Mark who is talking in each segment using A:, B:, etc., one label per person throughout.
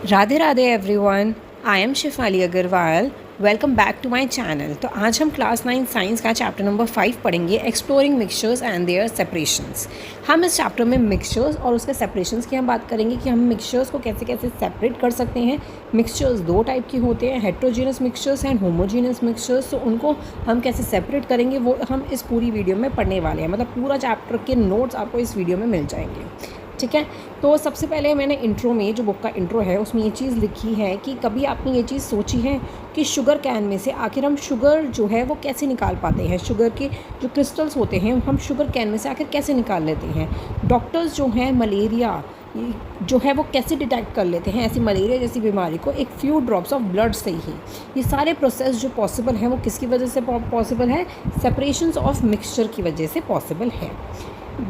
A: Radhe Radhe everyone, I am Shifali Agarwal. Welcome back to my channel. तो आज हम क्लास 9 साइंस का चैप्टर नंबर 5 पढ़ेंगे, exploring mixtures and their separations. हम इस चैप्टर में मिक्सचर्स और उसके सेपरेशंस की हम बात करेंगे कि हम मिक्सचर्स को कैसे कैसे सेपरेट कर सकते हैं। मिक्सचर्स दो टाइप के होते हैं, heterogeneous mixtures and homogeneous mixtures. तो उनको हम कैसे सेपरेट करेंगे वो हम इस पूरी वीडियो में पढ़ने वाले हैं। मतलब पूरा चैप्टर के नोट्स आपको इस वीडियो में मिल जाएंगे, ठीक है। तो सबसे पहले मैंने इंट्रो में, जो बुक का इंट्रो है उसमें ये चीज़ लिखी है कि कभी आपने ये चीज़ सोची है कि शुगर कैन में से आखिर हम शुगर जो है वो कैसे निकाल पाते हैं। शुगर के जो क्रिस्टल्स होते हैं हम शुगर कैन में से आखिर कैसे निकाल लेते हैं। डॉक्टर्स जो हैं मलेरिया जो है वो कैसे डिटेक्ट कर लेते हैं ऐसी मलेरिया जैसी बीमारी को एक फ्यू ड्रॉप्स ऑफ ब्लड से ही। ये सारे प्रोसेस जो पॉसिबल है वो किसकी वजह से पॉसिबल है? सेपरेशंस ऑफ मिक्सचर की वजह से पॉसिबल है।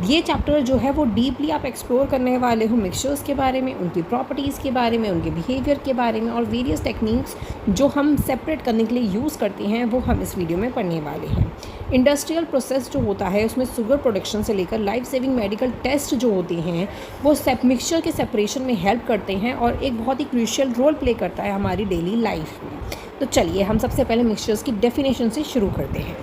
A: ये चैप्टर जो है वो डीपली आप एक्सप्लोर करने वाले हो मिक्सचर्स के बारे में, उनकी प्रॉपर्टीज़ के बारे में, उनके बिहेवियर के बारे में और वेरियस टेक्निक्स जो हम सेपरेट करने के लिए यूज़ करते हैं वो हम इस वीडियो में पढ़ने वाले हैं। इंडस्ट्रियल प्रोसेस जो होता है उसमें शुगर प्रोडक्शन से लेकर लाइफ सेविंग मेडिकल टेस्ट जो होते हैं वो मिक्सचर के सेपरेशन में हेल्प करते हैं और एक बहुत ही क्रूशियल रोल प्ले करता है हमारी डेली लाइफ में। तो चलिए हम सबसे पहले मिक्सचर्स की डेफिनेशन से शुरू करते हैं।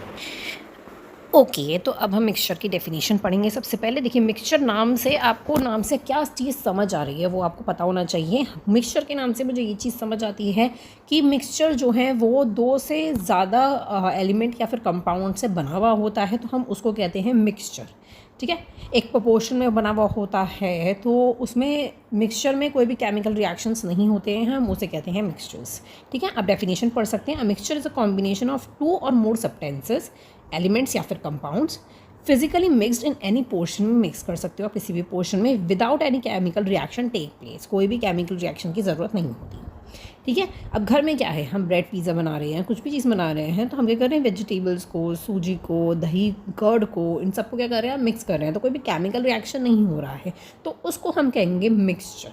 A: ओके, तो अब हम मिक्सचर की डेफिनेशन पढ़ेंगे। सबसे पहले देखिए, मिक्सचर नाम से आपको नाम से क्या चीज़ समझ आ रही है वो आपको पता होना चाहिए। मिक्सचर के नाम से मुझे ये चीज़ समझ आती है कि मिक्सचर जो है वो दो से ज़्यादा एलिमेंट या फिर कंपाउंड से बना हुआ होता है, तो हम उसको कहते हैं मिक्सचर, ठीक है। एक प्रोपोर्शन में बना हुआ होता है तो उसमें मिक्सचर में कोई भी केमिकल रिएक्शंस नहीं होते हैं, हम उसे कहते हैं मिक्सचर्स, ठीक है। आप डेफिनेशन पढ़ सकते हैं। A mixture is a combination of two or more substances, elements या फिर compounds physically mixed in any portion में मिक्स कर सकते हो आप किसी भी पोर्शन में without any chemical reaction take place. कोई भी केमिकल रिएक्शन की ज़रूरत नहीं होती, ठीक है। अब घर में क्या है, हम ब्रेड पिज़्ज़ा बना रहे हैं, कुछ भी चीज़ बना रहे हैं, तो हम क्या कर रहे हैं, वेजिटेबल्स को, सूजी को, दही, कर्ड को, इन सबको क्या कर रहे हैं, मिक्स कर रहे हैं। तो कोई भी केमिकल रिएक्शन नहीं हो रहा है, तो उसको हम कहेंगे मिक्सचर,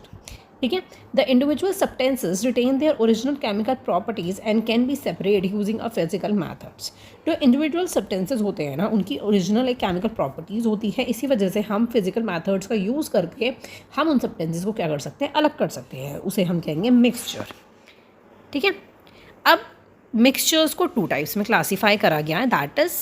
A: ठीक है। The individual substances retain their original chemical properties and can be separate using a physical methods. जो इंडिविजुअल सब्सटेंसेस होते हैं ना, उनकी ओरिजिनल एक केमिकल प्रॉपर्टीज़ होती है, इसी वजह से हम फिजिकल मैथड्स का यूज़ करके हम उन सब्सटेंसेस को क्या कर सकते हैं, अलग कर सकते हैं। उसे हम कहेंगे मिक्सचर, ठीक है। अब मिक्सचर्स को टू टाइप्स में क्लासीफाई करा गया है, that is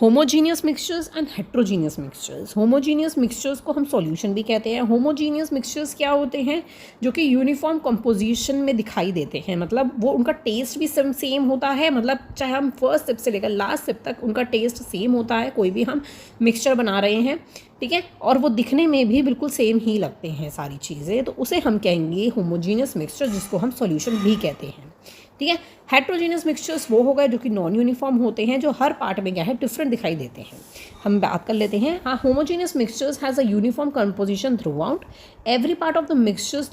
A: homogeneous mixtures and heterogeneous mixtures. Homogeneous mixtures को हम सॉल्यूशन भी कहते हैं। होमोजीनियस मिक्सचर्स क्या होते हैं? जो कि यूनिफॉर्म कंपोजिशन में दिखाई देते हैं, मतलब वो उनका टेस्ट भी सेम होता है, मतलब चाहे हम फर्स्ट सिप से लेकर लास्ट सिप तक उनका टेस्ट सेम होता है, कोई भी हम मिक्सचर बना रहे हैं, ठीक है। और वो दिखने में भी बिल्कुल सेम ही लगते हैं सारी चीज़ें, तो उसे हम कहेंगे होमोजीनियस मिक्सचर, जिसको हम सॉल्यूशन भी कहते हैं, ठीक है। हेट्रोजीनियस मिक्सचर्स वो हो गए जो कि नॉन यूनिफॉर्म होते हैं, जो हर पार्ट में क्या है, डिफरेंट दिखाई देते हैं। हम बात कर लेते हैं। हाँ, homogeneous mixtures has a uniform composition throughout, every part of the mixtures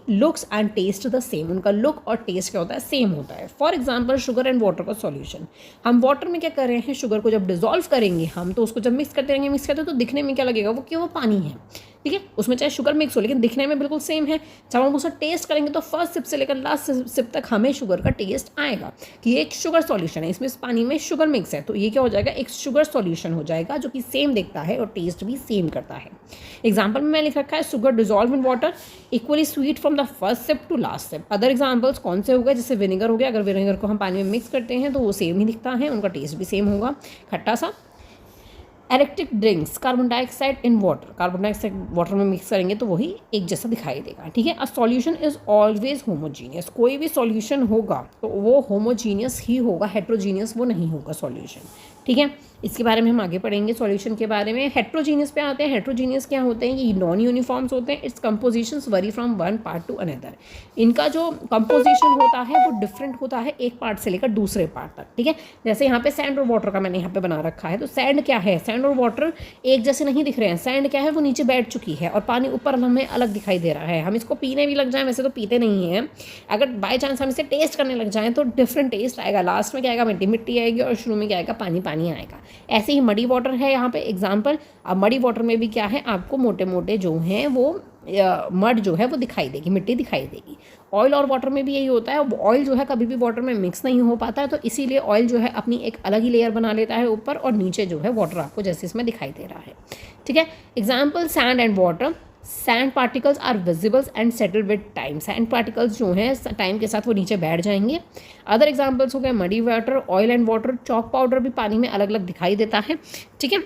A: looks and taste the same. उनका लुक और टेस्ट क्या होता है, सेम होता है। For example, sugar and water का सॉल्यूशन। हम वाटर में क्या कर रहे हैं, शुगर को जब डिजोल्व करेंगे हम, तो उसको जब मिक्स करते रहेंगे, मिक्स करते, तो दिखने में क्या लगेगा, वो कि वो पानी है, ठीक है। उसमें चाहे शुगर मिक्स हो, लेकिन दिखने में बिल्कुल सेम है। जब हम उसे टेस्ट करेंगे तो फर्स्ट सिप से लेकर लास्ट सिप तक हमें शुगर का टेस्ट आएगा कि ये एक शुगर सॉल्यूशन है, इसमें इस पानी में शुगर मिक्स है, तो ये क्या हो जाएगा, एक शुगर सॉल्यूशन हो जाएगा जो कि सेम दिखता है और टेस्ट भी सेम करता है। एग्जाम्पल में मैं लिख रखा है, sugar dissolve in water equally sweet from the first sip to last sip. Other examples कौन से हो गए, जैसे विनेगर हो गया, अगर विनेगर को हम पानी में मिक्स करते हैं तो वो सेम ही दिखता है, उनका टेस्ट भी सेम होगा, खट्टा सा। Electric drinks, carbon dioxide in water, carbon dioxide water में मिक्स करेंगे तो वही एक जैसा दिखाई देगा, ठीक है। A solution is always homogeneous. कोई भी सॉल्यूशन होगा तो वो होमोजीनियस ही होगा, हेट्रोजीनियस वो नहीं होगा सॉल्यूशन, ठीक है। इसके बारे में हम आगे पढ़ेंगे सॉल्यूशन के बारे में। हेट्रोजीनियस पे आते हैं। हेट्रोजीनियस क्या होते हैं, ये नॉन यूनिफॉर्म्स होते हैं। It's compositions worry from one part two another. इनका जो कंपोजिशन होता है वो डिफरेंट होता है एक पार्ट से लेकर दूसरे पार्ट तक, ठीक है। जैसे यहाँ पे सैंड और वाटर का मैंने यहाँ पे बना रखा है, तो सैंड क्या है, सैंड और वाटर एक जैसे नहीं दिख रहे हैं। सैंड क्या है, वो नीचे बैठ चुकी है और पानी ऊपर हमें अलग दिखाई दे रहा है। हम इसको पीने भी लग जाएं, वैसे तो पीते नहीं हैं, अगर बाई चांस हम इसे टेस्ट करने लग जाएं तो डिफरेंट टेस्ट आएगा। लास्ट में क्या आएगा, मिट्टी मिट्टी आएगी और शुरू में क्या आएगा, पानी पानी आएगा। ऐसे ही मडी वाटर है यहाँ पे एग्जाम्पल। अब मडी वाटर में भी क्या है, आपको मोटे मोटे जो हैं वो मड जो है वो दिखाई देगी, मिट्टी दिखाई देगी। ऑयल और वाटर में भी यही होता है। ऑयल जो है कभी भी वाटर में मिक्स नहीं हो पाता है, तो इसीलिए ऑयल जो है अपनी एक अलग ही लेयर बना लेता है ऊपर, और नीचे जो है वाटर आपको जैसे इसमें दिखाई दे रहा है, ठीक है। Example, sand and water sand particles are visibles and settle with time. Sand particles जो हैं टाइम के साथ वो नीचे बैठ जाएंगे। अदर एग्जांपल्स हो गए muddy water, oil and water. Chalk powder भी पानी में अलग अलग दिखाई देता है, ठीक है।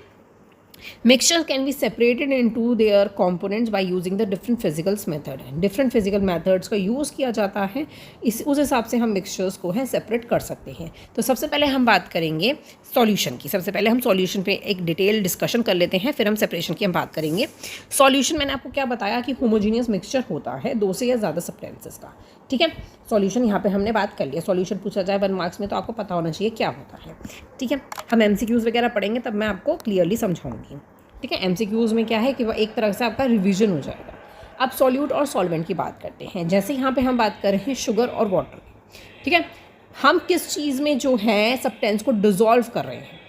A: Mixture can be separated into their components by using the different physicals method. Different physical methods का यूज़ किया जाता है, उस हिसाब से हम मिक्सचर्स को है सेपरेट कर सकते हैं। तो सबसे पहले हम बात करेंगे सॉल्यूशन की। सबसे पहले हम सॉल्यूशन पे एक डिटेल डिस्कशन कर लेते हैं, फिर हम सेपरेशन की हम बात करेंगे। सॉल्यूशन मैंने आपको क्या बताया कि होमोजीनियस मिक्सचर होता है 2 से या ज़्यादा सब्सटेंसेस का, ठीक है। सॉल्यूशन यहाँ पे हमने बात कर लिया। सॉल्यूशन पूछा जाए 1 मार्क्स में तो आपको पता होना चाहिए क्या होता है, ठीक है। हम एमसीक्यूज़ वगैरह पढ़ेंगे तब मैं आपको क्लियरली समझाऊंगी, ठीक है। एमसीक्यूज़ में क्या है कि वह एक तरह से आपका रिवीजन हो जाएगा। अब सॉल्यूट और सॉल्वेंट की बात करते हैं। जैसे यहाँ पे हम बात कर रहे हैं शुगर और वाटर की, ठीक है। हम किस चीज़ में जो है सब्सटेंस को डिज़ोल्व कर रहे हैं,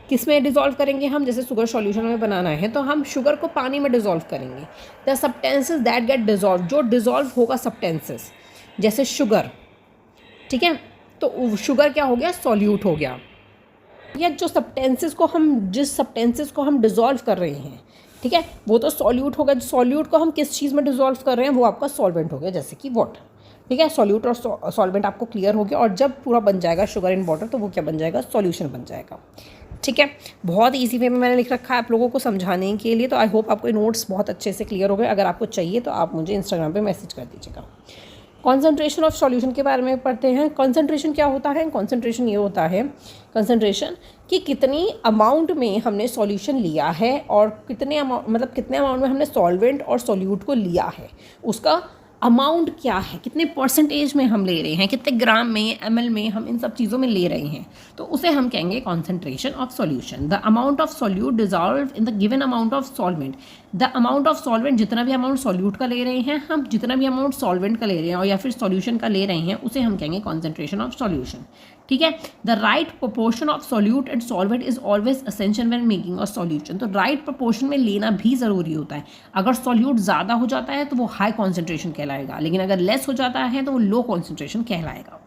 A: किस में डिज़ोल्व करेंगे हम? जैसे शुगर सॉल्यूशन में बनाना है तो हम शुगर को पानी में डिज़ोल्व करेंगे। The substances that get dissolve, जो डिज़ोल्व होगा सब्सटेंसेस, जैसे शुगर, ठीक है, तो शुगर क्या हो गया? सॉल्यूट हो गया। या जो सब्सटेंसेस को हम, जिस सब्सटेंसेस को हम डिज़ोल्व कर रहे हैं, ठीक है, वो तो सॉल्यूट होगा। सॉल्यूट को हम किस चीज़ में डिज़ोल्व कर रहे हैं वो आपका सॉल्वेंट हो गया, जैसे कि वाटर, ठीक है। सॉल्यूट और सॉल्वेंट आपको क्लियर हो गया। और जब पूरा बन जाएगा शुगर इन वाटर तो वो क्या बन जाएगा? सॉल्यूशन बन जाएगा, ठीक है। बहुत ईजी वे में मैंने लिख रखा है आप लोगों को समझाने के लिए। तो आई होप आपको नोट्स बहुत अच्छे से क्लियर हो गए। अगर आपको चाहिए तो आप मुझे इंस्टाग्राम पे मैसेज कर दीजिएगा। कॉन्सेंट्रेशन ऑफ सॉल्यूशन के बारे में पढ़ते हैं। कॉन्सेंट्रेशन क्या होता है? कॉन्सेंट्रेशन ये होता है, कंसंट्रेशन, कि कितनी अमाउंट में हमने सॉल्यूशन लिया है और कितने अमाउंट, मतलब कितने अमाउंट में हमने सॉल्वेंट और सॉल्यूट को लिया है, उसका अमाउंट क्या है, कितने परसेंटेज में हम ले रहे हैं, कितने ग्राम में, ml में, हम इन सब चीज़ों में ले रहे हैं, तो उसे हम कहेंगे concentration of solution. The amount of solute dissolve in the given amount of solvent. The amount of solvent, जितना भी अमाउंट सॉल्यूट का ले रहे हैं हम, जितना भी अमाउंट सॉल्वेंट का ले रहे हैं और या फिर सॉल्यूशन का ले रहे हैं, उसे हम कहेंगे कॉन्सेंट्रेशन ऑफ सॉल्यूशन, ठीक है। The right proportion of solute and solvent is always essential when making a solution. तो राइट प्रोपोर्शन में लेना भी ज़रूरी होता है। अगर सॉल्यूट ज़्यादा हो जाता है तो वो हाई कॉन्सेंट्रेशन कहलाएगा, लेकिन अगर लेस हो जाता है तो वो लो कॉन्सेंट्रेशन कहलाएगा,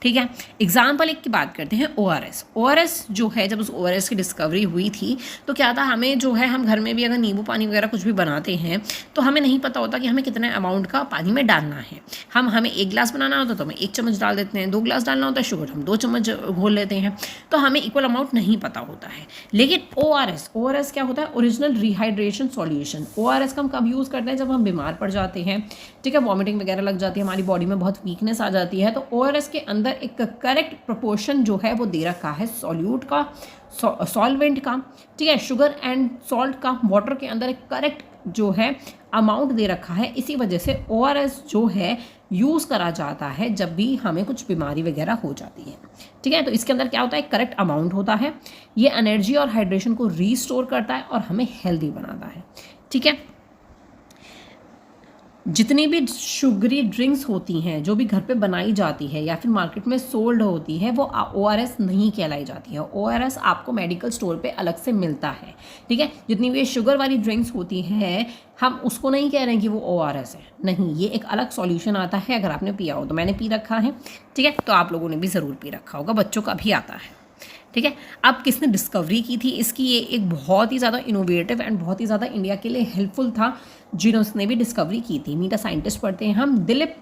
A: ठीक है। एग्जाम्पल एक की बात करते हैं, ORS। ORS जो है, जब उस ORS की डिस्कवरी हुई थी तो क्या था, हमें जो है, हम घर में भी अगर नींबू पानी वगैरह कुछ भी बनाते हैं तो हमें नहीं पता होता कि हमें कितने अमाउंट का पानी में डालना है। हमें 1 गिलास बनाना होता है तो हमें 1 चम्मच डाल देते हैं, 2 गिलास डालना होता है शुगर हम 2 चम्मच घोल लेते हैं, तो हमें इक्वल अमाउंट नहीं पता होता है। लेकिन ORS क्या होता है? Original rehydration solution. ORS का हम कब यूज़ करते हैं? जब हम बीमार पड़ जाते हैं, ठीक है, वॉमिटिंग वगैरह लग जाती है, हमारी बॉडी में बहुत वीकनेस आ जाती है, तो ORS के अंदर एक करेक्ट प्रोपोर्शन जो है वो दे रखा है सॉल्यूट का, सॉल्वेंट का, ठीक है, शुगर एंड सॉल्ट का, वाटर के अंदर एक करेक्ट जो है अमाउंट दे रखा है। इसी वजह से ORS जो है यूज़ करा जाता है जब भी हमें कुछ बीमारी वगैरह हो जाती है, ठीक है। तो इसके अंदर क्या होता है? करेक्ट अमाउंट होता है। ये एनर्जी और हाइड्रेशन को रीस्टोर करता है और हमें हेल्दी बनाता है, ठीक है। जितनी भी शुगरी ड्रिंक्स होती हैं, जो भी घर पे बनाई जाती है या फिर मार्केट में सोल्ड होती है, वो ORS नहीं कहलाई जाती है। ORS आपको मेडिकल स्टोर पे अलग से मिलता है, ठीक है। जितनी भी शुगर वाली ड्रिंक्स होती हैं, हम उसको नहीं कह रहे हैं कि वो ORS है, नहीं, ये एक अलग सॉल्यूशन आता है। अगर आपने पिया हो तो, मैंने पी रखा है, ठीक है, तो आप लोगों ने भी ज़रूर पी रखा होगा, बच्चों का भी आता है, ठीक है। अब किसने डिस्कवरी की थी इसकी? ये एक बहुत ही ज़्यादा इनोवेटिव एंड बहुत ही ज़्यादा इंडिया के लिए हेल्पफुल था, जिन्होंने भी डिस्कवरी की थी। मीटा साइंटिस्ट पढ़ते हैं हम, दिलीप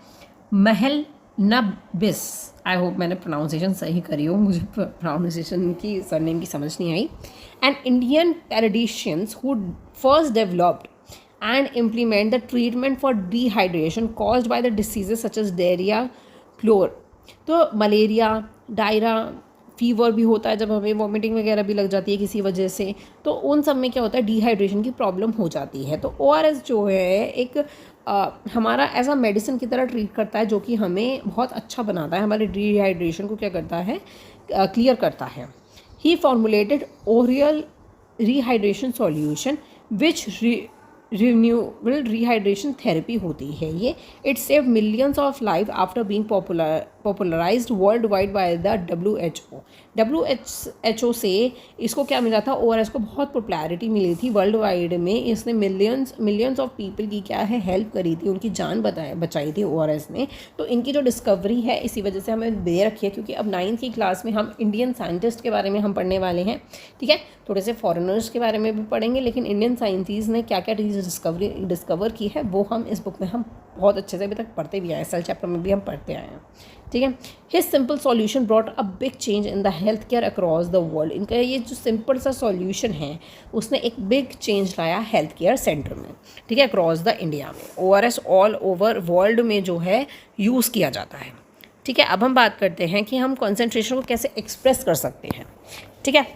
A: महलनबिस। आई होप मैंने प्रोनाउंसिएशन सही करी हो, मुझे प्रोनाउंसिएशन की सरनेम की समझ नहीं आई। And Indian traditions who first developed and implement the treatment for dehydration caused by the diseases such as diarrhea, chlor। तो मलेरिया, डायरा, फीवर भी होता है जब हमें वॉमिटिंग वगैरह भी लग जाती है किसी वजह से, तो उन सब में क्या होता है? डिहाइड्रेशन की प्रॉब्लम हो जाती है। तो ORS जो है एक हमारा ऐसा मेडिसिन की तरह ट्रीट करता है, जो कि हमें बहुत अच्छा बनाता है, हमारे डिहाइड्रेशन को क्या करता है? क्लियर करता है। ही formulated Oryol rehydration solution which renewable rehydration therapy होती है ये। It save millions of life after being popularised world wide by the WHO से इसको क्या मिला था, ORS को बहुत पॉपुलैरिटी मिली थी वर्ल्ड वाइड में। इसने मिलियंस ऑफ पीपल की क्या है हेल्प करी थी, उनकी जान बचाई थी ORS ने। तो इनकी जो डिस्कवरी है इसी वजह से हमें दे रखी है, क्योंकि अब 9th की क्लास में हम इंडियन साइंटिस्ट के बारे में हम पढ़ने वाले हैं। ठीक है, थोड़े से फॉरेनर्स के बारे में भी पढ़ेंगे, लेकिन इंडियन साइंटिस्ट ने क्या क्या चीज़ डिस्कवर की है वो हम इस बुक में हम बहुत अच्छे से अभी तक पढ़ते भी आए हैं, सेल चैप्टर में भी हम पढ़ते आए हैं। ठीक है, his simple solution brought a big change in the health care across the world. इनका ये जो सिंपल सा सॉल्यूशन है उसने एक बिग चेंज लाया हेल्थ केयर सेंटर में। ठीक है, अक्रॉस द इंडिया में ORS ऑल ओवर वर्ल्ड में जो है यूज़ किया जाता है। ठीक है, अब हम बात करते हैं कि हम कॉन्सेंट्रेशन को कैसे एक्सप्रेस कर सकते हैं। ठीक है,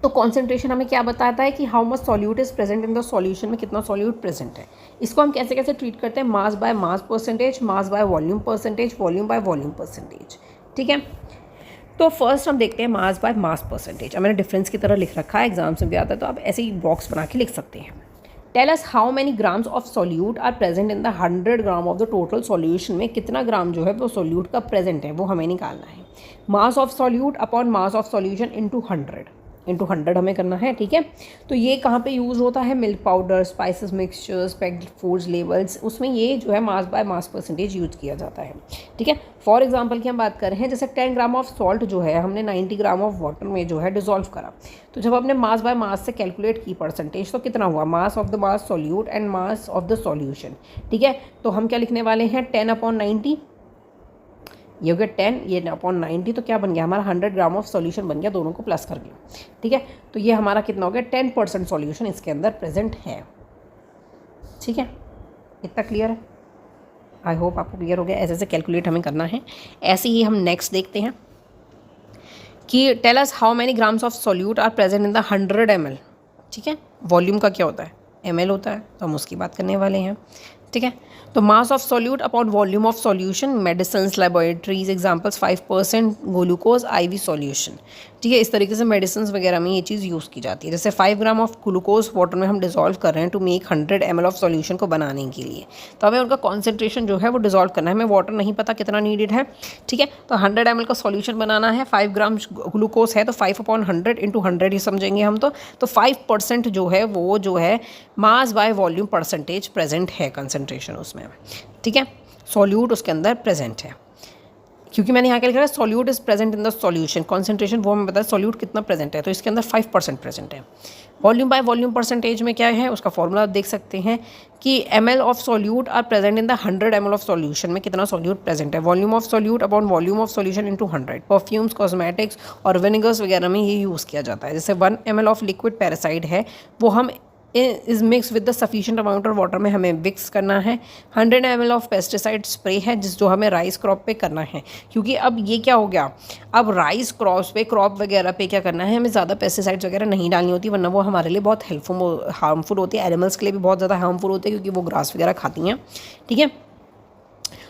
A: तो कॉन्सेंट्रेशन हमें क्या बताता है कि how much solute is present in the solution में कितना सॉल्यूट प्रेजेंट है। इसको हम कैसे कैसे ट्रीट करते हैं, mass by mass percentage, mass by volume percentage, volume by volume percentage. ठीक है, तो फर्स्ट हम देखते हैं मास बाय मास परसेंटेज। अब मैंने डिफरेंस की तरह लिख रखा है, एग्जाम्स में भी आता है, तो आप ऐसे ही बॉक्स बना के लिख सकते हैं। Tell us how many grams of solute are present in the 100 gram of the total solution में कितना ग्राम जो है वो सॉल्यूट का प्रेजेंट है वो हमें निकालना है। Mass of solute upon mass of solution into 100 हमें करना है। ठीक है, तो ये कहाँ पे यूज़ होता है, milk powder, spices mixtures, packed foods levels, उसमें ये जो है mass by mass percentage use किया जाता है। ठीक है, फॉर एग्जांपल की हम बात कर रहे हैं, जैसे 10 ग्राम ऑफ सॉल्ट जो है हमने 90 ग्राम ऑफ वाटर में जो है डिज़ोल्व करा, तो जब हमने मास बाय मास से कैलकुलेट की परसेंटेज तो कितना हुआ, mass of the mass solute and mass of the solution. ठीक है, तो हम क्या लिखने वाले हैं, 10/90, ये हो गया 10, ये अपॉन 90, तो क्या बन गया हमारा 100 ग्राम ऑफ सॉल्यूशन बन गया, दोनों को प्लस कर गया। ठीक है, तो ये हमारा कितना हो गया, 10% सॉल्यूशन इसके अंदर प्रेजेंट है। ठीक है, इतना क्लियर है, आई होप आपको क्लियर हो गया। ऐसे ऐसे कैलकुलेट हमें करना है। ऐसे ही हम नेक्स्ट देखते हैं कि tell us how many grams of solute are present in the 100 ml। ठीक है, वॉल्यूम का क्या होता है, ml होता है, तो हम उसकी बात करने वाले हैं। ठीक है, तो mass of solute upon volume of solution, medicines, laboratories, examples 5% glucose IV solution. ठीक है, इस तरीके से मेडिसिन्स वगैरह में ये चीज़ यूज़ की जाती है। जैसे 5 ग्राम ऑफ ग्लूकोज वाटर में हम डिज़ोल्व कर रहे हैं to make 100 ml of solution को बनाने के लिए, तो हमें उनका कॉन्सेंट्रेशन जो है वो डिज़ोल्व करना है। हमें वाटर नहीं पता कितना नीडेड है। ठीक है, तो 100 ml का सॉल्यूशन बनाना है, 5 ग्राम ग्लूकोज है तो 5/100 इंटू 100 ही समझेंगे हम। तो 5% जो है वो जो है mass by volume percentage present है कंसंट्रेशन उसमें। ठीक है, सॉल्यूट उसके अंदर प्रेजेंट है, क्योंकि मैंने यहाँ क्या लिखा है, solute is present in the solution, concentration वो हमें पता है सॉल्यूट कितना प्रेजेंट है, तो इसके अंदर 5% प्रेजेंट है। वॉल्यूम बाय वॉल्यूम परसेंटेज में क्या है, उसका फॉर्मूला आप देख सकते हैं कि ml of solute are present in the 100 ml of solution में कितना सॉल्यूट प्रेजेंट है, volume of solute upon volume of solution into 100। Perfumes, cosmetics और विनेगर्स वगैरह में ये यूज़ किया जाता है। जैसे 1 ml ऑफ लिक्विड पैरासाइड है वो हम is mix with the sufficient amount of water में हमें मिक्स करना है। 100 ml ऑफ पेस्टिसाइड स्प्रे है जो हमें राइस क्रॉप पे करना है, क्योंकि अब ये क्या हो गया, अब राइस क्रॉप वगैरह पे क्या करना है, हमें ज़्यादा पेस्टिसाइड्स वगैरह नहीं डालनी होती, वरना वो हमारे लिए बहुत हार्मफुल होती है, एनिमल्स के लिए भी बहुत ज़्यादा हार्मफुल होती है, क्योंकि वो ग्रास वगैरह खाती हैं। ठीक है,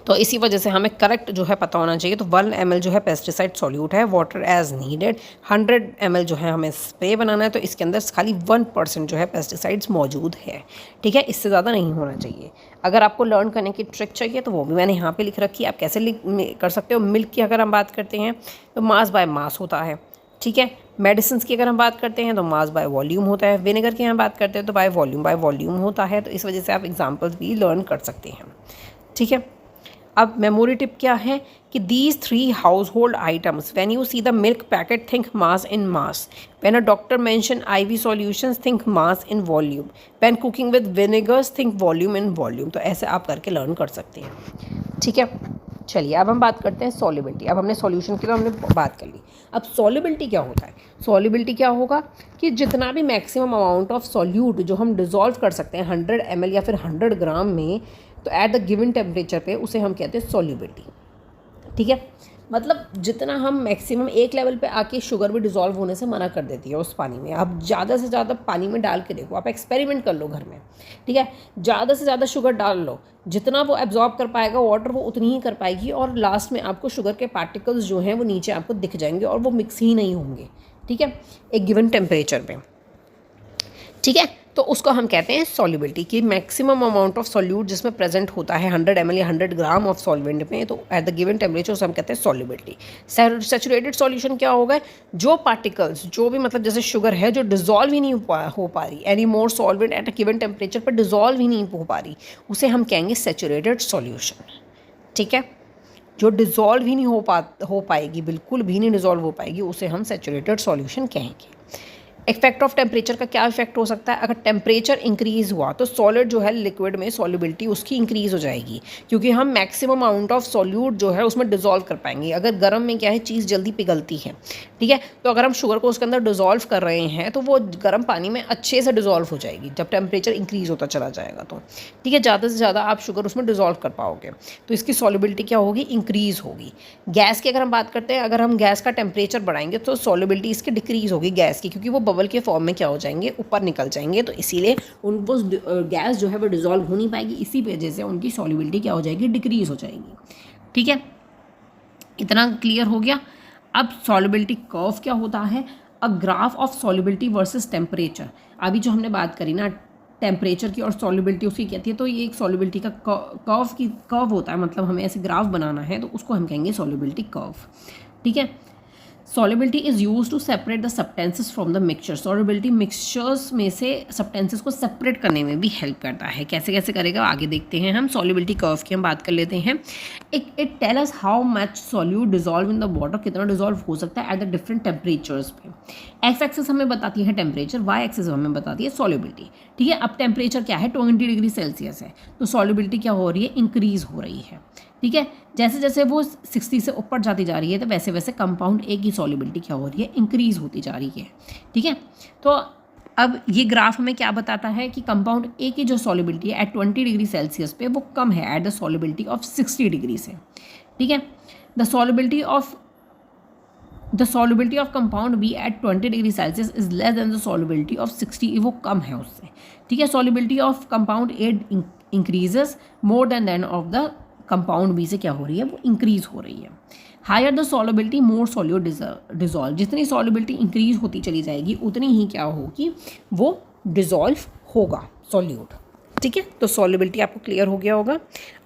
A: तो इसी वजह से हमें करेक्ट जो है पता होना चाहिए। तो 1 ml जो है पेस्टिसाइड सॉल्यूट है, वाटर एज नीडेड। 100 ml जो है हमें स्प्रे बनाना है, तो इसके अंदर खाली 1% जो है पेस्टिसाइड्स मौजूद है। ठीक है, इससे ज़्यादा नहीं होना चाहिए। अगर आपको लर्न करने की ट्रिक चाहिए तो वो भी मैंने यहाँ पे लिख रखी है, आप कैसे कर सकते हो। मिल्क की अगर हम बात करते हैं तो मास बाय मास होता है। ठीक है, मेडिसिन की अगर हम बात करते हैं तो मास बाय वॉल्यूम होता है। विनेगर की हम बात करते हैं तो बाय वॉल्यूम होता है। तो इस वजह से आप एग्जाम्पल्स भी लर्न कर सकते हैं। ठीक है, अब मेमोरी टिप क्या है कि these 3 household items, when you see the milk packet think mass in mass, when a doctor mention IV solutions think mass in volume, when cooking with vinegars think volume in volume. तो ऐसे आप करके learn कर सकते हैं। ठीक है, चलिए अब हम बात करते हैं सॉल्युबिलिटी। अब हमने सॉल्यूशन की तो हमने बात कर ली, अब सॉल्युबिलिटी क्या होता है। सॉल्युबिलिटी क्या होगा कि जितना भी मैक्सिमम अमाउंट ऑफ सॉल्यूट जो हम डिज़ोल्व कर सकते हैं 100 ml या फिर 100 ग्राम में, तो एट द गिवन टेम्परेचर पे उसे हम कहते हैं सॉल्युबिलिटी। ठीक है, मतलब जितना हम मैक्सिमम एक लेवल पे आके शुगर भी डिज़ोल्व होने से मना कर देती है उस पानी में। आप ज़्यादा से ज़्यादा पानी में डाल के देखो, आप एक्सपेरिमेंट कर लो घर में। ठीक है, ज़्यादा से ज़्यादा शुगर डाल लो, जितना वो एब्जॉर्ब कर पाएगा वाटर वो उतनी ही कर पाएगी, और लास्ट में आपको शुगर के पार्टिकल्स जो हैं वो नीचे आपको दिख जाएंगे और वो मिक्स ही नहीं होंगे। ठीक है, एक गिवन टेम्परेचर पे। ठीक है, तो उसको हम कहते हैं सॉल्युबिलिटी की मैक्सिमम अमाउंट ऑफ सॉल्यूट जिसमें प्रेजेंट होता है 100 ml या 100 ग्राम ऑफ सॉल्वेंट में, तो एट द गिवन टेम्परेचर उसे हम कहते हैं सॉल्युबिलिटी। सैचुरेटेड सॉल्यूशन क्या होगा, जो पार्टिकल्स जो भी मतलब जैसे शुगर है जो डिजॉल्व ही नहीं हो पा रही, any more solvent at a given temperature पर डिजॉल्व ही नहीं हो पा रही, उसे हम कहेंगे सैचुरेटेड सॉल्यूशन। ठीक है, जो डिज़ोल्व ही नहीं हो पाएगी, बिल्कुल भी नहीं डिज़ोल्व हो पाएगी, उसे हम सैचुरेटेड सॉल्यूशन कहेंगे। इफेक्ट ऑफ टेम्परेचर का क्या इफेक्ट हो सकता है, अगर टेम्परेचर इंक्रीज़ हुआ तो सॉलिड जो है लिक्विड में सॉल्युबिलिटी उसकी इंक्रीज़ हो जाएगी, क्योंकि हम मैक्सिमम अमाउंट ऑफ सॉल्यूट जो है उसमें डिज़ोल्व कर पाएंगे। अगर गर्म में क्या है, चीज़ जल्दी पिघलती है, ठीक है, तो अगर हम शुगर को उसके अंदर डिज़ोल्व कर रहे हैं तो वो गर्म पानी में अच्छे से डिज़ोल्व हो जाएगी जब टेम्परेचर इंक्रीज़ होता चला जाएगा तो। ठीक है, ज़्यादा से ज़्यादा आप शुगर उसमें डिज़ोल्व कर पाओगे, तो इसकी सॉल्युबिलिटी क्या होगी, इंक्रीज़ होगी। गैस की अगर हम बात करते हैं, अगर हम गैस का टेम्परेचर बढ़ाएंगे तो सॉल्युबिलिटी इसकी डिक्रीज़ होगी गैस की, क्योंकि वो बबल के फॉर्म में क्या हो जाएंगे, ऊपर निकल जाएंगे, तो इसीलिए उनको गैस जो है वो डिज़ोल्व हो नहीं पाएगी, इसी वजह से उनकी सॉल्युबिलिटी क्या हो जाएगी, डिक्रीज़ हो जाएगी। ठीक है, इतना क्लियर हो गया। अब सॉल्युबिलिटी कर्व क्या होता है, a graph of solubility versus temperature. अभी जो हमने बात करी ना टेम्परेचर की और सॉल्युबिलिटी उसकी कहती है, तो ये एक सॉल्युबिलिटी का कर्व होता है, मतलब हमें ऐसे ग्राफ बनाना है तो उसको हम कहेंगे सॉल्युबिलिटी कर्व। ठीक है, solubility is use to separate the substances from the mixture. Solubility mixtures में से सब्सटेंसेस को सेपरेट करने में भी हेल्प करता है। कैसे कैसे करेगा आगे देखते हैं हम। सॉल्युबिलिटी कर्व की हम बात कर लेते हैं। It tell us how much solute dissolve in the water, कितना डिजॉल्व हो सकता है एट द डिफरेंट टेम्परेचर्स पे। एक्स एक्सिस हमें बताती है टेम्परेचर, वाई एक्सिस हमें बताती है सॉल्युबिलिटी। ठीक है, अब टेम्परेचर क्या है, 20 डिग्री सेल्सियस है, तो सॉल्युबिलिटी क्या हो रही है, इंक्रीज़ हो रही है। ठीक है, जैसे जैसे वो 60 से ऊपर जाती जा रही है तो वैसे वैसे कंपाउंड ए की सॉल्युबिलिटी क्या हो रही है, इंक्रीज़ होती जा रही है। ठीक है, तो अब ये ग्राफ हमें क्या बताता है कि कंपाउंड ए की जो सॉल्युबिलिटी है एट 20 डिग्री सेल्सियस पे वो कम है at the solubility of 60 degree से। ठीक है, the solubility of compound B at 20 degree celsius is less than the solubility of 60, वो कम है उससे। ठीक है, solubility of compound A increases more than of the compound B से क्या हो रही है, वो इंक्रीज हो रही है। Higher the solubility more solute dissolve, जितनी सॉल्युबिलिटी इंक्रीज होती चली जाएगी उतनी ही क्या होगी, वो डिजॉल्व होगा सॉल्यूट। ठीक है, तो सॉल्युबिलिटी आपको क्लियर हो गया होगा।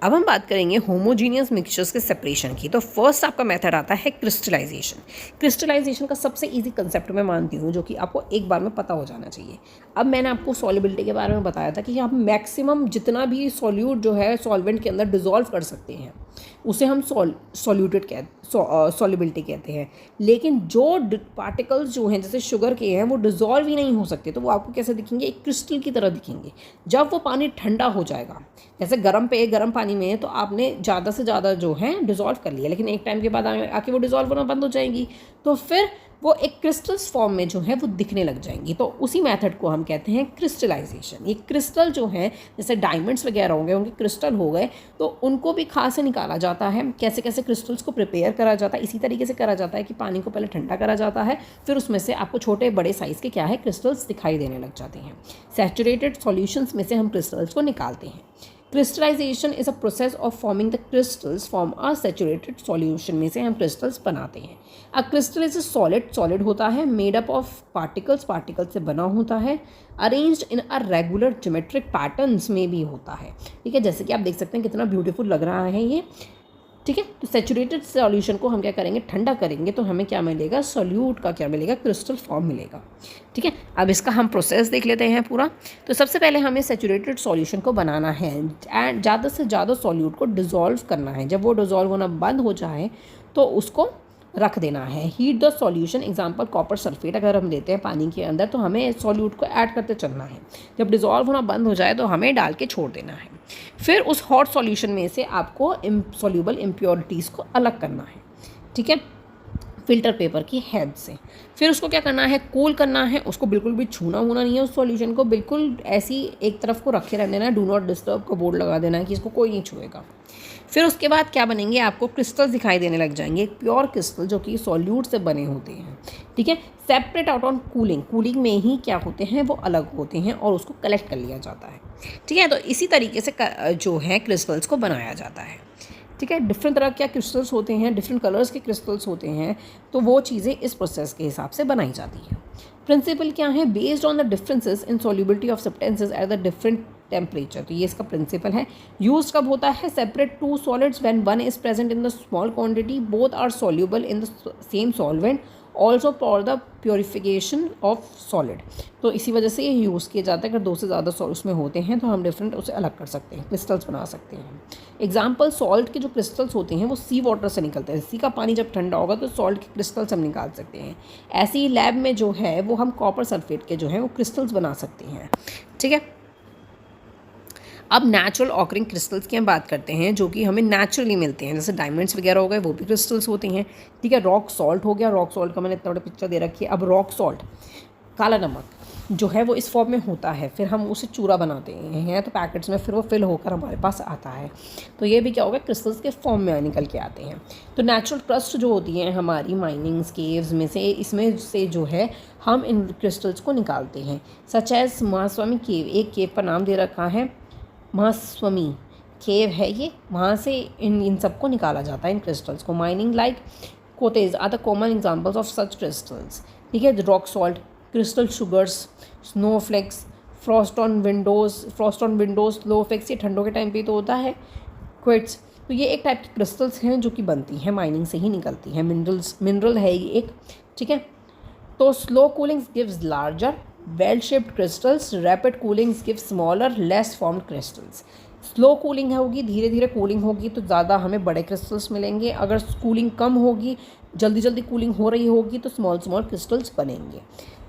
A: अब हम बात करेंगे होमोजीनियस मिक्सचर्स के सेपरेशन की। तो फर्स्ट आपका मेथड आता है क्रिस्टलाइजेशन। क्रिस्टलाइजेशन का सबसे इजी कंसेप्ट मैं मानती हूँ, जो कि आपको एक बार में पता हो जाना चाहिए। अब मैंने आपको सॉल्युबिलिटी के बारे में बताया था कि आप मैक्सिमम जितना भी सॉल्यूट जो है सॉल्वेंट के अंदर डिजॉल्व कर सकते हैं उसे हम सॉल्युबिलिटी कहते हैं। लेकिन जो पार्टिकल्स जो हैं जैसे शुगर के हैं वो डिजॉल्व ही नहीं हो सकते, तो वो आपको कैसे दिखेंगे, एक क्रिस्टल की तरह दिखेंगे। जब वो पानी ठंडा हो जाएगा, जैसे गर्म पानी में है तो आपने ज़्यादा से ज़्यादा जो है डिजॉल्व कर लिया, लेकिन एक टाइम के बाद आके वो डिजॉल्व होना बंद हो जाएंगी, तो फिर वो एक क्रिस्टल्स फॉर्म में जो है वो दिखने लग जाएंगी। तो उसी मेथड को हम कहते हैं क्रिस्टलाइजेशन। ये क्रिस्टल जो है जैसे डायमंड्स वगैरह हो गए, उनके क्रिस्टल हो गए, तो उनको भी खाद से निकाला जाता है। कैसे कैसे क्रिस्टल्स को प्रिपेयर करा जाता है, इसी तरीके से करा जाता है कि पानी को पहले ठंडा करा जाता है, फिर उसमें से आपको छोटे बड़े साइज़ के क्या है क्रिस्टल्स दिखाई देने लग जाते हैं। सैचुरेटेड सॉल्यूशंस में से हम क्रिस्टल्स को निकालते हैं। Crystallization is a process of forming the crystals from a saturated solution में से हम क्रिस्टल्स बनाते हैं। अ क्रिस्टल इज सॉलिड होता है, मेड अप ऑफ पार्टिकल्स से बना होता है, arranged in a regular geometric patterns में भी होता है। ठीक है, जैसे कि आप देख सकते हैं कितना ब्यूटीफुल लग रहा है ये। ठीक है, तो सैचुरेटेड सॉल्यूशन को हम क्या करेंगे, ठंडा करेंगे, तो हमें क्या मिलेगा, सॉल्यूट का क्या मिलेगा, क्रिस्टल फॉर्म मिलेगा। ठीक है, अब इसका हम प्रोसेस देख लेते हैं पूरा। तो सबसे पहले हमें सैचुरेटेड सॉल्यूशन को बनाना है एंड ज़्यादा से ज़्यादा सॉल्यूट को डिज़ोल्व करना है। जब वो डिज़ोल्व होना बंद हो जाए तो उसको रख देना है। Heat the solution, example copper sulphate अगर हम देते हैं पानी के अंदर तो हमें सॉल्यूट को ऐड करते चलना है। जब डिज़ोल्व होना बंद हो जाए तो हमें डाल के छोड़ देना है। फिर उस हॉट सॉल्यूशन में से आपको सॉल्यूबल इम्प्योरिटीज़ को अलग करना है। ठीक है, फिल्टर पेपर की हेल्प से। फिर उसको क्या करना है, कूल करना है। उसको बिल्कुल भी छूना होना नहीं है, उस सॉल्यूशन को बिल्कुल ऐसी एक तरफ को रखे रहने देना है, डू नॉट डिस्टर्ब का बोर्ड लगा देना है कि इसको कोई नहीं छुएगा। फिर उसके बाद क्या बनेंगे, आपको क्रिस्टल दिखाई देने लग जाएंगे, एक प्योर क्रिस्टल जो कि सॉल्यूट से बने होते हैं। ठीक है, सेपरेट आउट ऑन कूलिंग में ही क्या होते हैं, वो अलग होते हैं और उसको कलेक्ट कर लिया जाता है। ठीक है, तो इसी तरीके से जो है क्रिस्टल्स को बनाया जाता है। ठीक है। डिफरेंट तरह के क्रिस्टल्स होते हैं, डिफरेंट कलर्स के क्रिस्टल्स होते हैं, तो वो चीज़ें इस प्रोसेस के हिसाब से बनाई जाती हैं। प्रिंसिपल क्या है? Based on the differences in solubility of substances at the different temperature. तो ये इसका प्रिंसिपल है। यूज कब होता है? Separate two solids when one is present in the small quantity, both are soluble in the same solvent, also for the purification of solid. तो इसी वजह से ये यूज़ किया जाता है। अगर दो से ज़्यादा उसमें होते हैं तो हम डिफरेंट उसे अलग कर सकते हैं, क्रिस्टल्स बना सकते हैं। एग्जाम्पल, सॉल्ट के जो क्रिस्टल्स होते हैं वो सी वाटर से निकलते हैं। सी का पानी जब ठंडा होगा तो सॉल्ट के क्रिस्टल्स हम निकाल सकते हैं। ऐसे ही लैब में जो है वो हम कॉपर सल्फेट के जो है वो क्रिस्टल्स बना सकते हैं। ठीक है। अब नेचुरल ऑकरिंग क्रिस्टल्स की हम बात करते हैं जो कि हमें नेचुरली मिलते हैं, जैसे डायमंड्स वगैरह हो गए, वो भी क्रिस्टल्स होते हैं। ठीक है। रॉक सॉल्ट हो गया, रॉक सॉल्ट का मैंने इतना बड़ा पिक्चर दे रखी है। अब रॉक सॉल्ट, काला नमक जो है वो इस फॉर्म में होता है, फिर हम उसे चूरा बनाते हैं तो पैकेट्स में, फिर वो फिल होकर हमारे पास आता है। तो ये भी क्या होगा? क्रिस्टल्स के फॉर्म में निकल के आते हैं। तो नेचुरल क्रस्ट जो होती है हमारी माइनिंग्स केव्स में से, इसमें से जो है हम इन क्रिस्टल्स को निकालते हैं। सच एज महास्वामी केव, एक केव का नाम दे रखा है महास्वामी केव है ये, वहाँ से इन सबको निकाला जाता है, इन क्रिस्टल्स को। Mining like quartz are the common examples of such crystals. ठीक है। Rock salt, crystal sugars, snowflakes, frost on windows, snowflakes ये ठंडों के टाइम पे तो होता है। क्विट्स, तो ये एक टाइप की क्रिस्टल्स हैं जो कि बनती हैं, माइनिंग से ही निकलती हैं। मिनरल है ये एक। ठीक है। तो slow cooling gives larger well shaped crystals, rapid cooling gives smaller less formed crystals. Slow cooling होगी, धीरे धीरे कूलिंग होगी तो ज़्यादा हमें बड़े क्रिस्टल्स मिलेंगे। अगर कूलिंग कम होगी, जल्दी जल्दी कूलिंग हो रही होगी तो स्मॉल क्रिस्टल्स बनेंगे।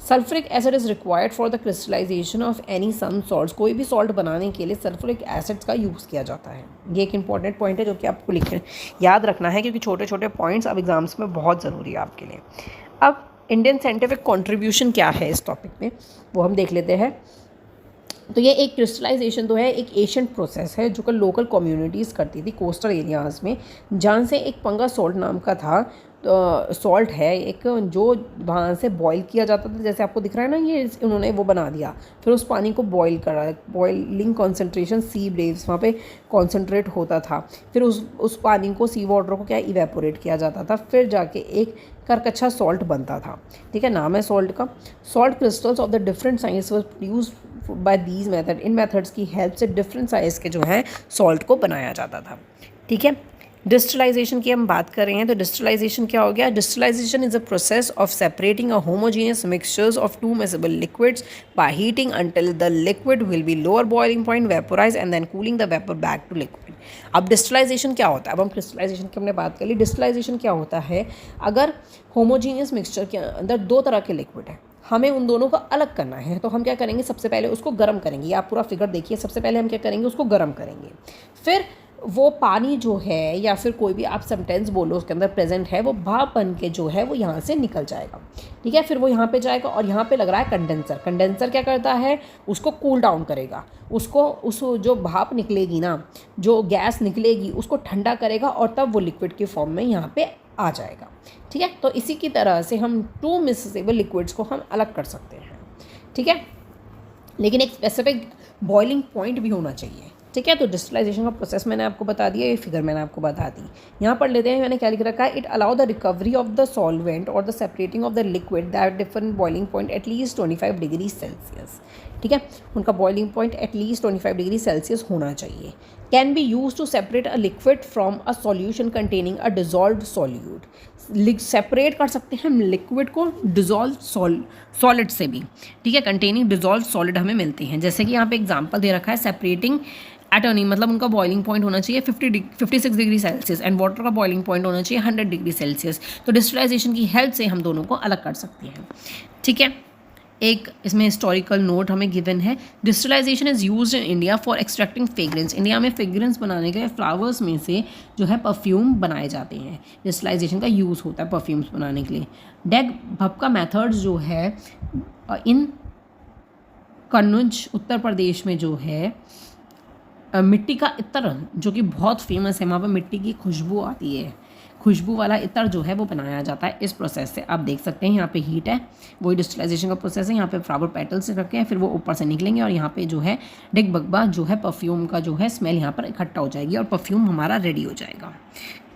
A: Sulphuric acid is required for the crystallization of any some salts. कोई भी सॉल्ट बनाने के लिए सल्फ्यूरिक एसिड का यूज़ किया जाता है। ये एक इंपॉर्टेंट पॉइंट है जो कि आपको याद रखना है, क्योंकि छोटे छोटे पॉइंट्स अब एग्जाम्स में बहुत ज़रूरी है आपके लिए। अब इंडियन साइंटिफिक कंट्रीब्यूशन क्या है इस टॉपिक में, वो हम देख लेते हैं। तो ये एक क्रिस्टलाइजेशन तो है, एक एशियन प्रोसेस है जो कि लोकल कम्युनिटीज़ करती थी कोस्टल एरियाज़ में, जहाँ से एक पंगा सॉल्ट नाम का था, सॉल्ट है एक, जो वहाँ से बॉईल किया जाता था। जैसे आपको दिख रहा है ना, ये उन्होंने वो बना दिया, फिर उस पानी को बॉईल करा, बॉइलिंग कॉन्सेंट्रेशन सी ब्रेव्स वहाँ पे कॉन्सेंट्रेट होता था। फिर उस पानी को, सी वाटर को क्या इवेपोरेट किया जाता था, फिर जाके एक करकच्छा सॉल्ट बनता था। ठीक है। नाम है सॉल्ट का। Salt crystals of the different size was produce by these method. In methods की हेल्प से डिफरेंट साइज़ के जो हैं सॉल्ट को बनाया जाता था। ठीक है। डिस्टिलाइजेशन की हम बात कर रहे हैं, तो डिस्टिलाइजेशन क्या हो गया? Distillation is a process of separating a homogeneous mixtures of two miscible liquids by heating until the liquid will be lower boiling point, vaporise and then cooling the vapour back to liquid. अब distillation क्या होता है? अब हम crystallisation की हमने बात कर ली। डिस्टिलाइजेशन क्या होता है? अगर होमोजीनियस मिक्सचर के अंदर दो तरह के लिक्विड है, हमें उन दोनों को अलग करना है, तो हम क्या करेंगे? सबसे पहले उसको गर्म करेंगे। आप पूरा फिगर देखिए, सबसे पहले हम क्या करेंगे? उसको गर्म करेंगे। फिर वो पानी जो है या फिर कोई भी आप सब्सटेंस बोलो उसके अंदर प्रेजेंट है, वो भाप बन के जो है वो यहाँ से निकल जाएगा। ठीक है। फिर वो यहाँ पे जाएगा और यहाँ पे लग रहा है कंडेंसर। कंडेंसर क्या करता है? उसको कूल डाउन करेगा, उस जो भाप निकलेगी ना, जो गैस निकलेगी, उसको ठंडा करेगा और तब वो लिक्विड के फॉर्म में यहाँ पे आ जाएगा। ठीक है। तो इसी की तरह से हम टू मिक्सेबल लिक्विड्स को हम अलग कर सकते हैं। ठीक है। लेकिन एक स्पेसिफिक बॉइलिंग पॉइंट भी होना चाहिए। ठीक है। तो डिस्टिलाइजेशन का प्रोसेस मैंने आपको बता दिया, ये फिगर मैंने आपको बता दी। यहाँ पढ़ लेते हैं, मैंने क्या लिख रखा है? It allow the recovery of the solvent और the separating of the liquid that different boiling point at least 25 degree Celsius. ठीक है। उनका boiling point at least 25 degree Celsius होना चाहिए। Can be use to separate a liquid from a solution containing a dissolved solute. Separate कर सकते हैं हम liquid को डिजॉल्व सॉलिड से भी। ठीक है। कंटेनिंग डिजॉल्व सॉलिड हमें मिलते हैं। जैसे कि यहाँ पे एग्जांपल दे रखा है, सेपरेटिंग एटर्नी, मतलब उनका बॉइलिंग पॉइंट होना चाहिए 56 डिग्री सेल्सियस एंड वाटर का बॉइलिंग पॉइंट होना चाहिए 100 डिग्री सेल्सियस। तो डिस्टिलाइजेशन की हेल्प से हम दोनों को अलग कर सकते हैं। ठीक है। एक इसमें हिस्टोरिकल नोट हमें गिवन है। Distillation is used in India for extracting fragrance. India में फ्रेग्रेंस बनाने के लिए फ्लावर्स में से जो है परफ्यूम बनाए जाते हैं। डिस्टिलाइजेशन का यूज़ होता है परफ्यूम्स बनाने के लिए। डेग भप का मेथड्स जो है इन कन्नौज उत्तर प्रदेश में जो है, मिट्टी का इत्र जो कि बहुत फेमस है, वहाँ पर मिट्टी की खुशबू आती है, खुशबू वाला इत्र जो है वो बनाया जाता है इस प्रोसेस से। आप देख सकते हैं यहाँ पे हीट है, वही डिस्टिलाइजेशन का प्रोसेस है। यहाँ पे फ्लावर पेटल्स रखे हैं, फिर वो ऊपर से निकलेंगे और यहाँ पे जो है डिग बगबा जो है परफ्यूम का जो है स्मेल यहाँ पर इकट्ठा हो जाएगी और परफ्यूम हमारा रेडी हो जाएगा।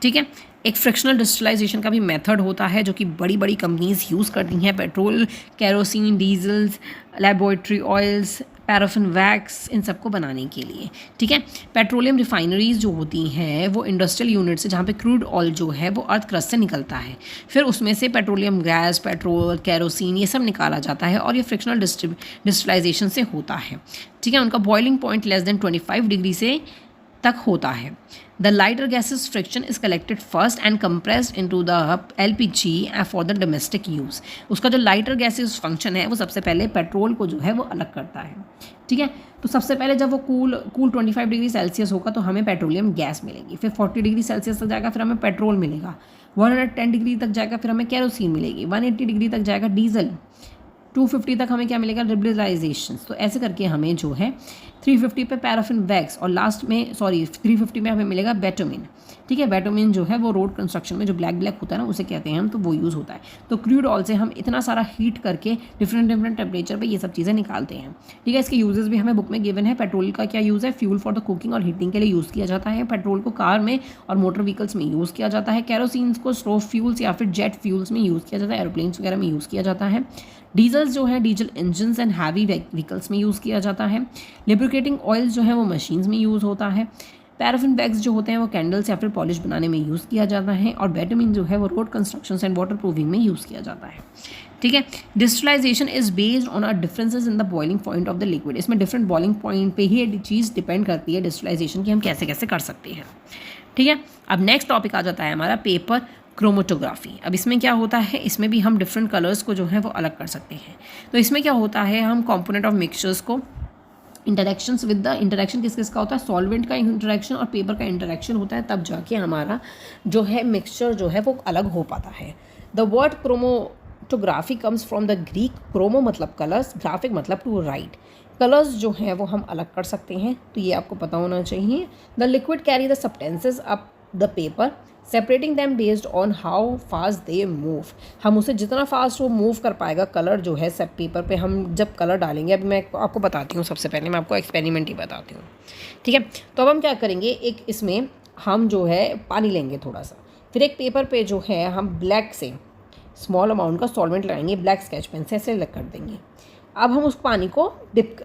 A: ठीक है, एक फ्रिक्शनल डिस्टिलाइजेशन का भी मेथड होता है जो कि बड़ी बड़ी कंपनीज यूज़ करती हैं। Petrol, kerosene, diesels, laboratory oils, paraffin wax, इन सबको बनाने के लिए। ठीक है, पेट्रोलियम रिफाइनरीज जो होती हैं वो इंडस्ट्रियल यूनिट से, जहाँ पे क्रूड ऑयल जो है वो अर्थ क्रस्ट से निकलता है, फिर उसमें से पेट्रोलियम गैस, पेट्रोल, केरोसिन ये सब निकाला जाता है और ये फ्रिक्शनल डिस्टिलाइजेशन से होता है। ठीक है, उनका boiling point less than 25 degree से तक होता है। The lighter gases friction is collected first and compressed into the LPG for the domestic use. उसका जो लाइटर गैसेस फंक्शन है वो सबसे पहले पेट्रोल को जो है वो अलग करता है। ठीक है, तो सबसे पहले जब वो कूल 25 डिग्री सेल्सियस होगा तो हमें पेट्रोलियम गैस मिलेगी, फिर 40 डिग्री सेल्सियस तक जाएगा फिर हमें पेट्रोल मिलेगा, 110 डिग्री तक जाएगा फिर हमें केरोसिन मिलेगी, 180 डिग्री तक जाएगा डीजल, 250 तक हमें क्या मिलेगा, लिबरलाइजेशन। तो ऐसे करके हमें जो है 350 पे पैराफिन वैक्स और लास्ट में 350 में हमें मिलेगा बेटोमिन। ठीक है, बेटोमिन जो है वो रोड कंस्ट्रक्शन में जो ब्लैक होता है ना उसे कहते हैं हम, तो वो यूज़ होता है। तो क्रूड ऑयल से हम इतना सारा हीट करके डिफरेंट टेम्परेचर पे ये सब चीज़ें निकालते हैं। ठीक है, इसके यूजेस भी हमें बुक में गिवन है। पेट्रोल का क्या यूज़ है, फ्यूल फॉर द कुकिंग और हीटिंग के लिए यूज़ किया जाता है। पेट्रोल को कार में और मोटर व्हीकल्स में यूज़ किया जाता है। केरोसिन को स्टोव फ्यूल्स या फिर जेट फ्यूल्स में यूज़ किया जाता है, एरोप्लेन्स वगैरह में यूज़ किया जाता है। डीजल्स जो है diesel engine and heavy vehicles में यूज़ किया जाता है। लिब्रिकेटिंग ऑयल्स जो है वो मशीन्स में यूज़ होता है। पैराफिन वैक्स जो होते हैं वो कैंडल्स या फिर पॉलिश बनाने में यूज़ किया जाता है। और बेटोमिन जो है वो road construction and waterproofing में यूज़ किया जाता है। ठीक है, distillation is based on are differences in the boiling point of the liquid. इसमें डिफरेंट बॉइलिंग पॉइंट पे ही ये चीज़ डिपेंड करती है डिस्टिलाइजेशन की हम कैसे कैसे कर सकते हैं। ठीक है, अब नेक्स्ट टॉपिक आ जाता है हमारा पेपर क्रोमेटोग्राफी। अब इसमें क्या होता है, इसमें भी हम डिफरेंट कलर्स को जो है वो अलग कर सकते हैं। तो इसमें क्या होता है, हम कंपोनेंट ऑफ मिक्सचर्स को इंटरेक्शंस विद द इंटरेक्शन किस किस का होता है, सॉल्वेंट का इंटरेक्शन और पेपर का इंटरेक्शन होता है, तब जाके हमारा जो है मिक्सचर जो है वो अलग हो पाता है। The word chromatography comes from the Greek, chromo मतलब कलर्स, ग्राफिक मतलब टू राइट। कलर्स जो हैं वो हम अलग कर सकते हैं, तो ये आपको पता होना चाहिए। The liquid carry the substances up the paper, separating them based on how fast they move. हम उसे जितना फास्ट वो मूव कर पाएगा कलर जो है सब पेपर पे हम जब कलर डालेंगे। अभी मैं आपको बताती हूँ, सबसे पहले मैं आपको एक्सपेरिमेंट ही बताती हूँ। ठीक है, तो अब हम क्या करेंगे, एक इसमें हम जो है पानी लेंगे थोड़ा सा, फिर एक पेपर पे जो है हम ब्लैक से स्मॉल अमाउंट का सॉल्वेंट लगाएंगे, ब्लैक स्केच पेन से ऐसे लग कर देंगे। अब हम उस पानी को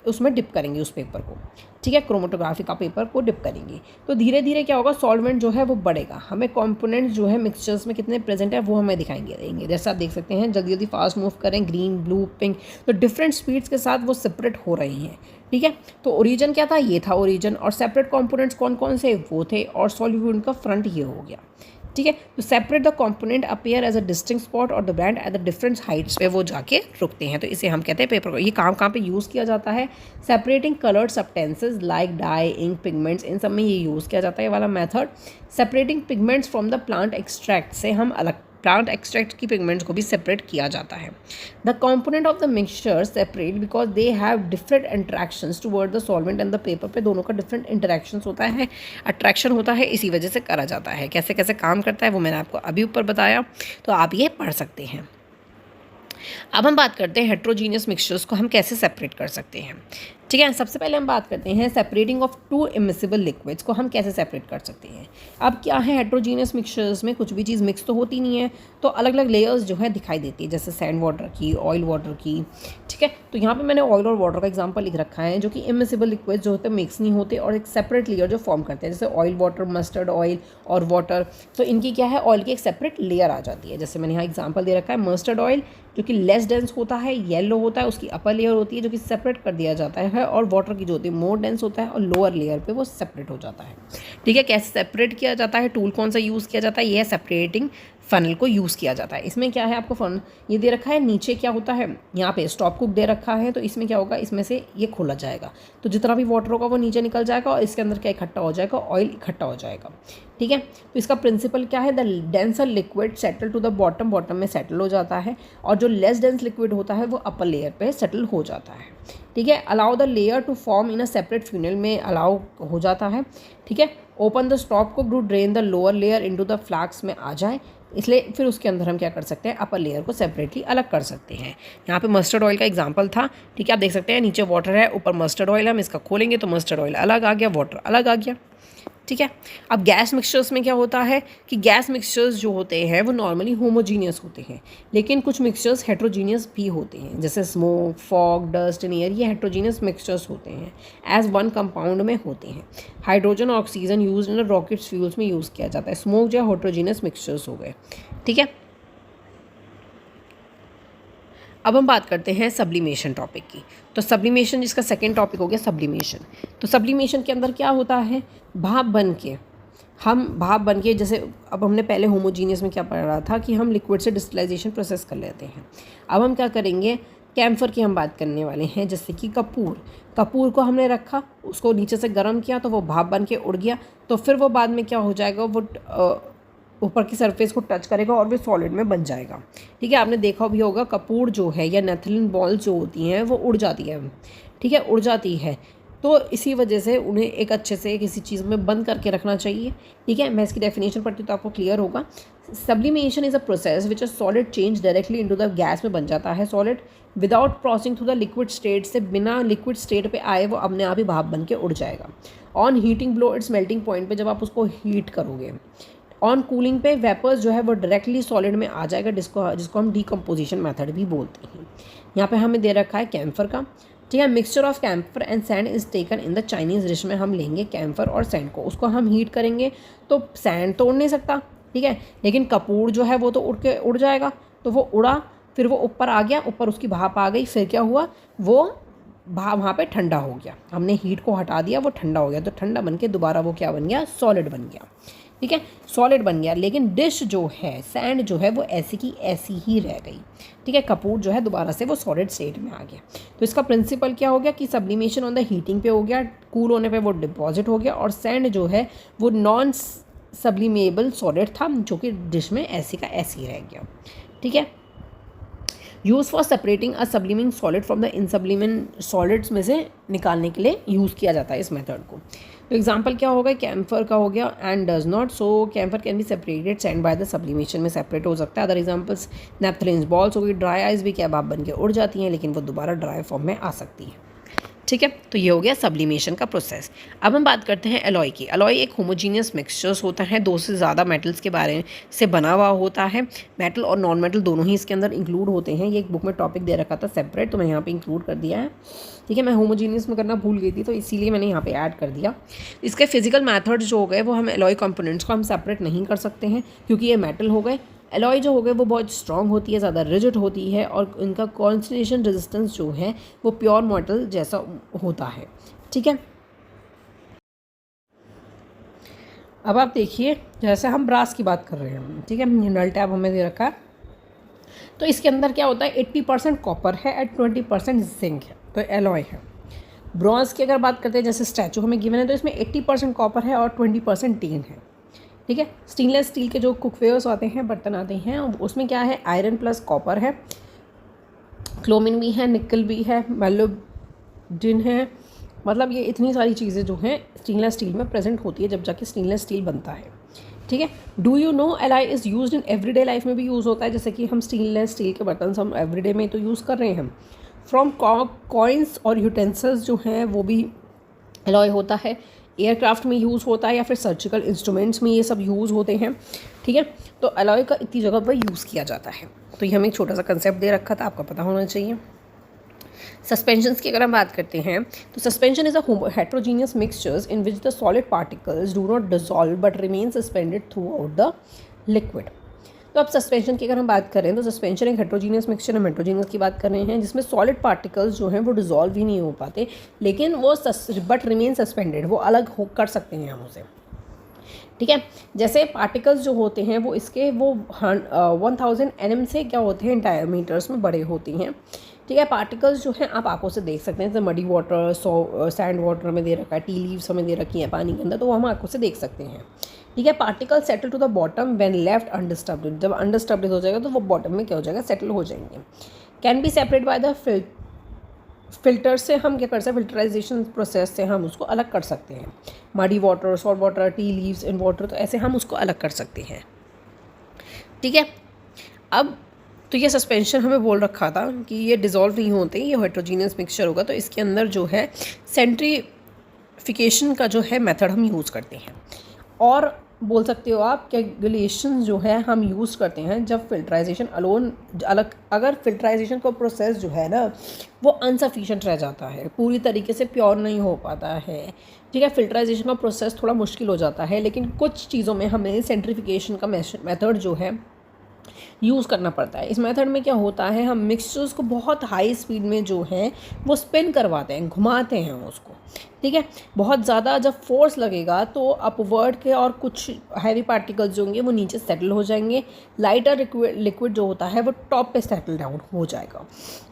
A: उसमें डिप करेंगे उस पेपर को। ठीक है, क्रोमेटोग्राफी का पेपर को डिप करेंगे तो धीरे धीरे क्या होगा, सॉल्वेंट जो है वो बढ़ेगा। हमें कंपोनेंट्स जो है मिक्सचर्स में कितने प्रेजेंट है वो हमें दिखाएंगे देंगे। जैसे आप देख सकते हैं जल्दी जल्दी फास्ट मूव करें, ग्रीन, ब्लू, पिंक, तो डिफरेंट स्पीड्स के साथ वो सेपरेट हो रहे हैं। ठीक है, तो ओरिजिन क्या था, ये था ओरिजिन, और सेपरेट कंपोनेंट्स कौन कौन से वो थे, और सॉल्यूट का फ्रंट ये हो गया। ठीक है, तो separate the component appear as a distinct spot और the band at the different heights पे वो जाके रुकते हैं। तो इसे हम कहते हैं पेपर को। ये कहाँ पे यूज़ किया जाता है, separating coloured substances like dye, ink, pigments, इन सब में ये यूज़ किया जाता है ये वाला method. Separating pigments from the plant extract से हम अलग प्लांट एक्सट्रैक्ट की पिगमेंट्स को भी सेपरेट किया जाता है। The component of the mixture separate because they have different interactions toward the solvent and the paper पे दोनों का डिफरेंट इंटरेक्शंस होता है, अट्रैक्शन होता है, इसी वजह से करा जाता है। कैसे कैसे काम करता है वो मैंने आपको अभी ऊपर बताया, तो आप ये पढ़ सकते हैं। अब हम बात करते हैं हेट्रोजीनियस मिक्सचर्स को हम कैसे सेपरेट कर सकते हैं। ठीक है, सबसे पहले हम बात करते हैं separating of to immiscible liquids को हम कैसे सेपरेट कर सकते हैं। अब क्या है, हेट्रोजीनियस मिक्सचर्स में कुछ भी चीज़ मिक्स तो होती नहीं है, तो अलग अलग लेयर्स जो है दिखाई देती है, जैसे सैंड वाटर की, ऑयल वाटर की। ठीक है, तो यहाँ पे मैंने ऑयल और वाटर का एग्जांपल लिख रखा है, जो कि इमिसिबल लिक्विड्स जो होते हैं मिक्स नहीं होते और एक सेपरेट लेयर जो फॉर्म करते हैं, जैसे ऑयल वाटर, मस्टर्ड ऑयल और वाटर। तो इनकी क्या है, ऑयल की एक सेपरेट लेयर आ जाती है। जैसे मैंने यहाँ एग्जाम्पल दे रखा है, मस्टर्ड ऑयल जो कि लेस डेंस होता है, येलो होता है, उसकी अपर लेयर होती है जो कि सेपरेट कर दिया जाता है, और वाटर की जो होती है मोर डेंस होता है और लोअर लेयर पे वो सेपरेट हो जाता है। ठीक है, कैसे सेपरेट किया जाता है, टूल कौन सा यूज़ किया जाता है, ये है सेपरेटिंग फनल को यूज़ किया जाता है। इसमें क्या है, आपको फन ये दे रखा है, नीचे क्या होता है, यहाँ पे स्टॉप कुक दे रखा है, तो इसमें क्या होगा, इसमें से ये खोला जाएगा, तो जितना भी वाटर होगा वो नीचे निकल जाएगा और इसके अंदर क्या इकट्ठा हो जाएगा, ऑयल इकट्ठा हो जाएगा। ठीक है, तो इसका प्रिंसिपल क्या है, the denser liquid settle to the bottom, bottom में सेटल हो जाता है, और जो लेस डेंस लिक्विड होता है वो अपर लेयर पे सेटल हो जाता है। ठीक है, allow the layer to form in a separate funnel में अलाउ हो जाता है। ठीक है, open the stopcock to drain the lower layer into the flask में आ जाए, इसलिए फिर उसके अंदर हम क्या कर सकते हैं, अपर लेयर को सेपरेटली अलग कर सकते हैं। यहाँ पे मस्टर्ड ऑयल का एग्जांपल था, ठीक है, आप देख सकते हैं नीचे वाटर है, ऊपर मस्टर्ड ऑयल, हम इसका खोलेंगे तो मस्टर्ड ऑयल अलग आ गया, वाटर अलग आ गया, ठीक है। अब गैस मिक्सचर्स में क्या होता है कि गैस मिक्सचर्स जो होते हैं वो नॉर्मली होमोजीनियस होते हैं, लेकिन कुछ मिक्सचर्स हेट्रोजीनियस भी होते हैं, जैसे smoke, fog, dust and air, ये हेट्रोजीनियस मिक्सचर्स होते हैं, एज वन कंपाउंड में होते हैं। हाइड्रोजन और oxygen use in rockets fuels में यूज़ किया जाता है। स्मोक जो है हेट्रोजीनियस मिक्सचर्स हो गए, ठीक है। अब हम बात करते हैं सब्लिमेशन टॉपिक की। तो सब्लिमेशन जिसका सेकेंड टॉपिक हो गया सब्लिमेशन। तो सब्लिमेशन के अंदर क्या होता है, भाप बन के जैसे अब हमने पहले होमोजीनियस में क्या पढ़ा था कि हम लिक्विड से डिस्टिलाइजेशन प्रोसेस कर लेते हैं। अब हम क्या करेंगे, कैम्फर की हम बात करने वाले हैं, जैसे कि कपूर को हमने रखा, उसको नीचे से गर्म किया तो वो भाप बन के उड़ गया, तो फिर वो बाद में क्या हो जाएगा, वो ऊपर की सरफेस को टच करेगा और भी सॉलिड में बन जाएगा, ठीक है। आपने देखा भी होगा कपूर जो है या नेथलीन बॉल्स जो होती हैं वो उड़ जाती है, ठीक है, उड़ जाती है। तो इसी वजह से उन्हें एक अच्छे से किसी चीज़ में बंद करके रखना चाहिए, ठीक है। मैं इसकी डेफिनेशन पढ़ती हूँ तो आपको क्लियर होगा। Sublimation is a process which a solid change directly into the gas में बन जाता है solid without crossing through the liquid state, से बिना लिक्विड स्टेट पे आए वो अपने आप ही भाप बन के उड़ जाएगा। On heating blow it's melting point पे जब आप उसको हीट करोगे, ऑन कूलिंग पे वेपर्स जो है वो डायरेक्टली सॉलिड में आ जाएगा, जिसको हम डीकम्पोजिशन मेथड भी बोलते हैं। यहाँ पे हमें दे रखा है कैम्फर का, ठीक है। Mixture of camphor and sand is taken in the Chinese dish में हम लेंगे कैम्फर और सैंड को, उसको हम हीट करेंगे तो सैंड तो उड़ नहीं सकता, ठीक है, लेकिन कपूर जो है वो तो उड़ जाएगा। तो वो उड़ा, फिर वो ऊपर आ गया, ऊपर उसकी भाप आ गई, फिर क्या हुआ, वो वहाँ पे ठंडा हो गया, हमने हीट को हटा दिया, वो ठंडा हो गया, तो ठंडा बन के दोबारा वो क्या बन गया, सॉलिड बन गया, ठीक है, सॉलिड बन गया। लेकिन डिश जो है, सैंड जो है वो ऐसी की ऐसी ही रह गई, ठीक है। कपूर जो है दोबारा से वो सॉलिड स्टेट में आ गया। तो इसका प्रिंसिपल क्या हो गया कि सब्लिमेशन ऑन द हीटिंग पे हो गया, कूल होने पे वो डिपॉजिट हो गया, और सैंड जो है वो नॉन सब्लिमेबल सॉलिड था जो कि डिश में ऐसी का ऐसी रह गया, ठीक है। Use for separating a subliming solid from the insublimate solids में से निकालने के लिए यूज़ किया जाता है इस मेथड को। तो एग्जांपल क्या होगा, कैम्फर का हो गया, and does not, so camphor can be separated sand by the sublimation में सेपरेट हो सकता है। अदर एग्जांपल्स नेपथलीन बॉल्स हो गई, ड्राई आइस भी क्या भाप बन के उड़ जाती हैं, लेकिन वो दोबारा ड्राई फॉर्म में आ सकती है, ठीक है। तो ये हो गया सब्लिमेशन का प्रोसेस। अब हम बात करते हैं एलॉय की। एलॉय एक होमोजीनियस मिक्सचर्स होता है, दो से ज़्यादा मेटल्स के बारे से बना हुआ होता है। मेटल और नॉन मेटल दोनों ही इसके अंदर इंक्लूड होते हैं। ये एक बुक में टॉपिक दे रखा था सेपरेट, तो मैं यहाँ पे इंक्लूड कर दिया है, ठीक है। मैं होमोजीनियस में करना भूल गई थी तो इसीलिए मैंने यहाँ पे ऐड कर दिया। इसके फिजिकल मैथड्स जो हो गए वो हम एलॉय कंपोनेंट्स को हम सेपरेट नहीं कर सकते हैं क्योंकि ये मेटल हो गए। एलॉय जो हो गए वो बहुत स्ट्रॉन्ग होती है, ज़्यादा रिजिड होती है, और इनका कॉन्सन्ट्रेशन रेजिस्टेंस जो है वो प्योर मेटल जैसा होता है, ठीक है। अब आप देखिए, जैसे हम ब्रास की बात कर रहे हैं, ठीक है, नल टैब हमें दे रखा है, तो इसके अंदर क्या होता है, 80% कॉपर है एंड 20% जिंक है, तो एलॉय है। ब्रॉन्ज की अगर बात करते हैं, जैसे स्टैचू हमें गिवन है, तो इसमें 80% कॉपर है और 20% टीन है, ठीक है। स्टेनलेस स्टील के जो कुकवेयर्स आते हैं, बर्तन आते हैं, उसमें क्या है, आयरन प्लस कॉपर है, क्लोमिन भी है, निकल भी है, मेलोडिन है, मतलब ये इतनी सारी चीज़ें जो हैं स्टेनलेस स्टील में प्रेजेंट होती है जब जाके स्टेनलेस स्टील बनता है, ठीक है। Do you know alloy is used in everyday life में भी यूज़ होता है, जैसे कि हम स्टेनलेस स्टील के बर्तन हम एवरीडे में तो यूज़ कर रहे हैं। फ्रॉम कॉइन्स और यूटेंसिल्स जो हैं वो भी एलॉय होता है। एयरक्राफ्ट में यूज़ होता है या फिर सर्जिकल इंस्ट्रूमेंट्स में ये सब यूज़ होते हैं, ठीक है। तो एलॉय का इतनी जगह पर यूज़ किया जाता है। तो ये हमें एक छोटा सा कंसेप्ट दे रखा था, आपको पता होना चाहिए। सस्पेंशंस की अगर हम बात करते हैं तो suspension is a heterogeneous mixtures in which the solid particles do not dissolve but remain suspended through out the liquid. तो अब सस्पेंशन की अगर हम बात करें तो सस्पेंशन एक हेट्रोजीनियस मिक्सचर, हम हेट्रोजीनियस की बात कर रहे हैं, जिसमें सॉलिड पार्टिकल्स जो हैं वो डिसॉल्व ही नहीं हो पाते, लेकिन वो बट रिमेन सस्पेंडेड, वो अलग हो कर सकते हैं हम उसे, ठीक है। जैसे पार्टिकल्स जो होते हैं वो इसके वो 1000 nm से क्या होते हैं, डायमीटर्स में बड़े होती हैं, ठीक है। पार्टिकल्स जो हैं आप आंखों से देख सकते हैं, जैसे मडी वाटर, सैंड वाटर में दे रखा है, टी लीव्स हमें दे रखी हैं पानी के अंदर, तो वो हम आंखों से देख सकते हैं, ठीक है। Particle settle to the bottom when left undisturbed, जब अनडिस्टर्ब्ड हो जाएगा तो वो बॉटम में क्या हो जाएगा, सेटल हो जाएंगे। Can be separate by the filter से हम क्या कर सकते हैं, फ़िल्टराइजेशन प्रोसेस से हम उसको अलग कर सकते हैं। Muddy water, salt water, tea leaves in water, तो ऐसे हम उसको अलग कर सकते हैं। ठीक है, अब तो ये सस्पेंशन हमें बोल रखा था कि ये डिज़ोल्व नहीं होते, ये हेट्रोजीनियस मिक्सचर होगा, तो इसके अंदर जो है सेंट्रीफिकेशन का जो है मेथड हम यूज़ करते हैं। और बोल सकते हो आप कैगुलेशन जो है हम यूज़ करते हैं जब फिल्टराइजेशन अलोन अलग, अगर फिल्टराइजेशन का प्रोसेस जो है ना वो अनसफिशिएंट रह जाता है, पूरी तरीके से प्योर नहीं हो पाता है। ठीक है, फिल्टराइजेशन का प्रोसेस थोड़ा मुश्किल हो जाता है, लेकिन कुछ चीज़ों में हमें सेंट्रीफिकेशन का मेथड जो है यूज़ करना पड़ता है। इस मेथड में क्या होता है, हम मिक्सचर्स को बहुत हाई स्पीड में जो है वो स्पिन करवाते हैं, घुमाते हैं उसको। ठीक है, बहुत ज़्यादा जब फोर्स लगेगा तो अपवर्ड के और कुछ हैवी पार्टिकल्स जो होंगे वो नीचे सेटल हो जाएंगे, लाइटर लिक्विड जो होता है वो टॉप पे सेटल डाउन हो जाएगा।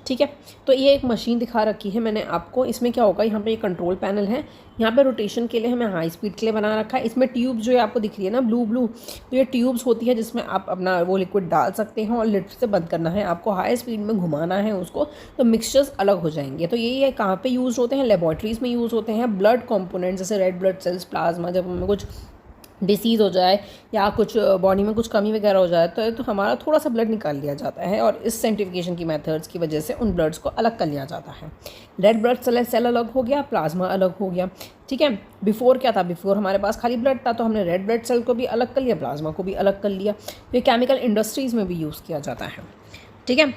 A: ठीक है, तो ये एक मशीन दिखा रखी है मैंने आपको। इसमें क्या होगा, यहाँ पे एक कंट्रोल पैनल है, यहाँ पे रोटेशन के लिए हमें हाई स्पीड के लिए बना रखा है। इसमें ट्यूब जो है आपको दिख रही है ना ब्लू ब्लू, तो ये ट्यूब्स होती है जिसमें आप अपना वो लिक्विड डाल सकते हैं और लिड से बंद करना है आपको, हाई स्पीड में घुमाना है उसको, तो मिक्सचर्स अलग हो जाएंगे। तो यही है कहाँ पे यूज़ होते हैं, लेबॉर्ट्रीज़ में यूज़ होते हैं। ब्लड कंपोनेंट जैसे रेड ब्लड सेल्स, प्लाज्मा, जब हमें कुछ डिसीज़ हो जाए या कुछ बॉडी में कुछ कमी वगैरह हो जाए तो हमारा थोड़ा सा ब्लड निकाल लिया जाता है और इस सेंट्रीफिकेशन की मेथड्स की वजह से उन ब्लड्स को अलग कर लिया जाता है। रेड ब्लड सेल अलग हो गया, प्लाज्मा अलग हो गया। ठीक है, बिफोर क्या था, बिफोर हमारे पास खाली ब्लड था, तो हमने रेड ब्लड सेल को भी अलग कर लिया, प्लाज्मा को भी अलग कर लिया। तो ये केमिकल इंडस्ट्रीज़ में भी यूज़ किया जाता है। ठीक है,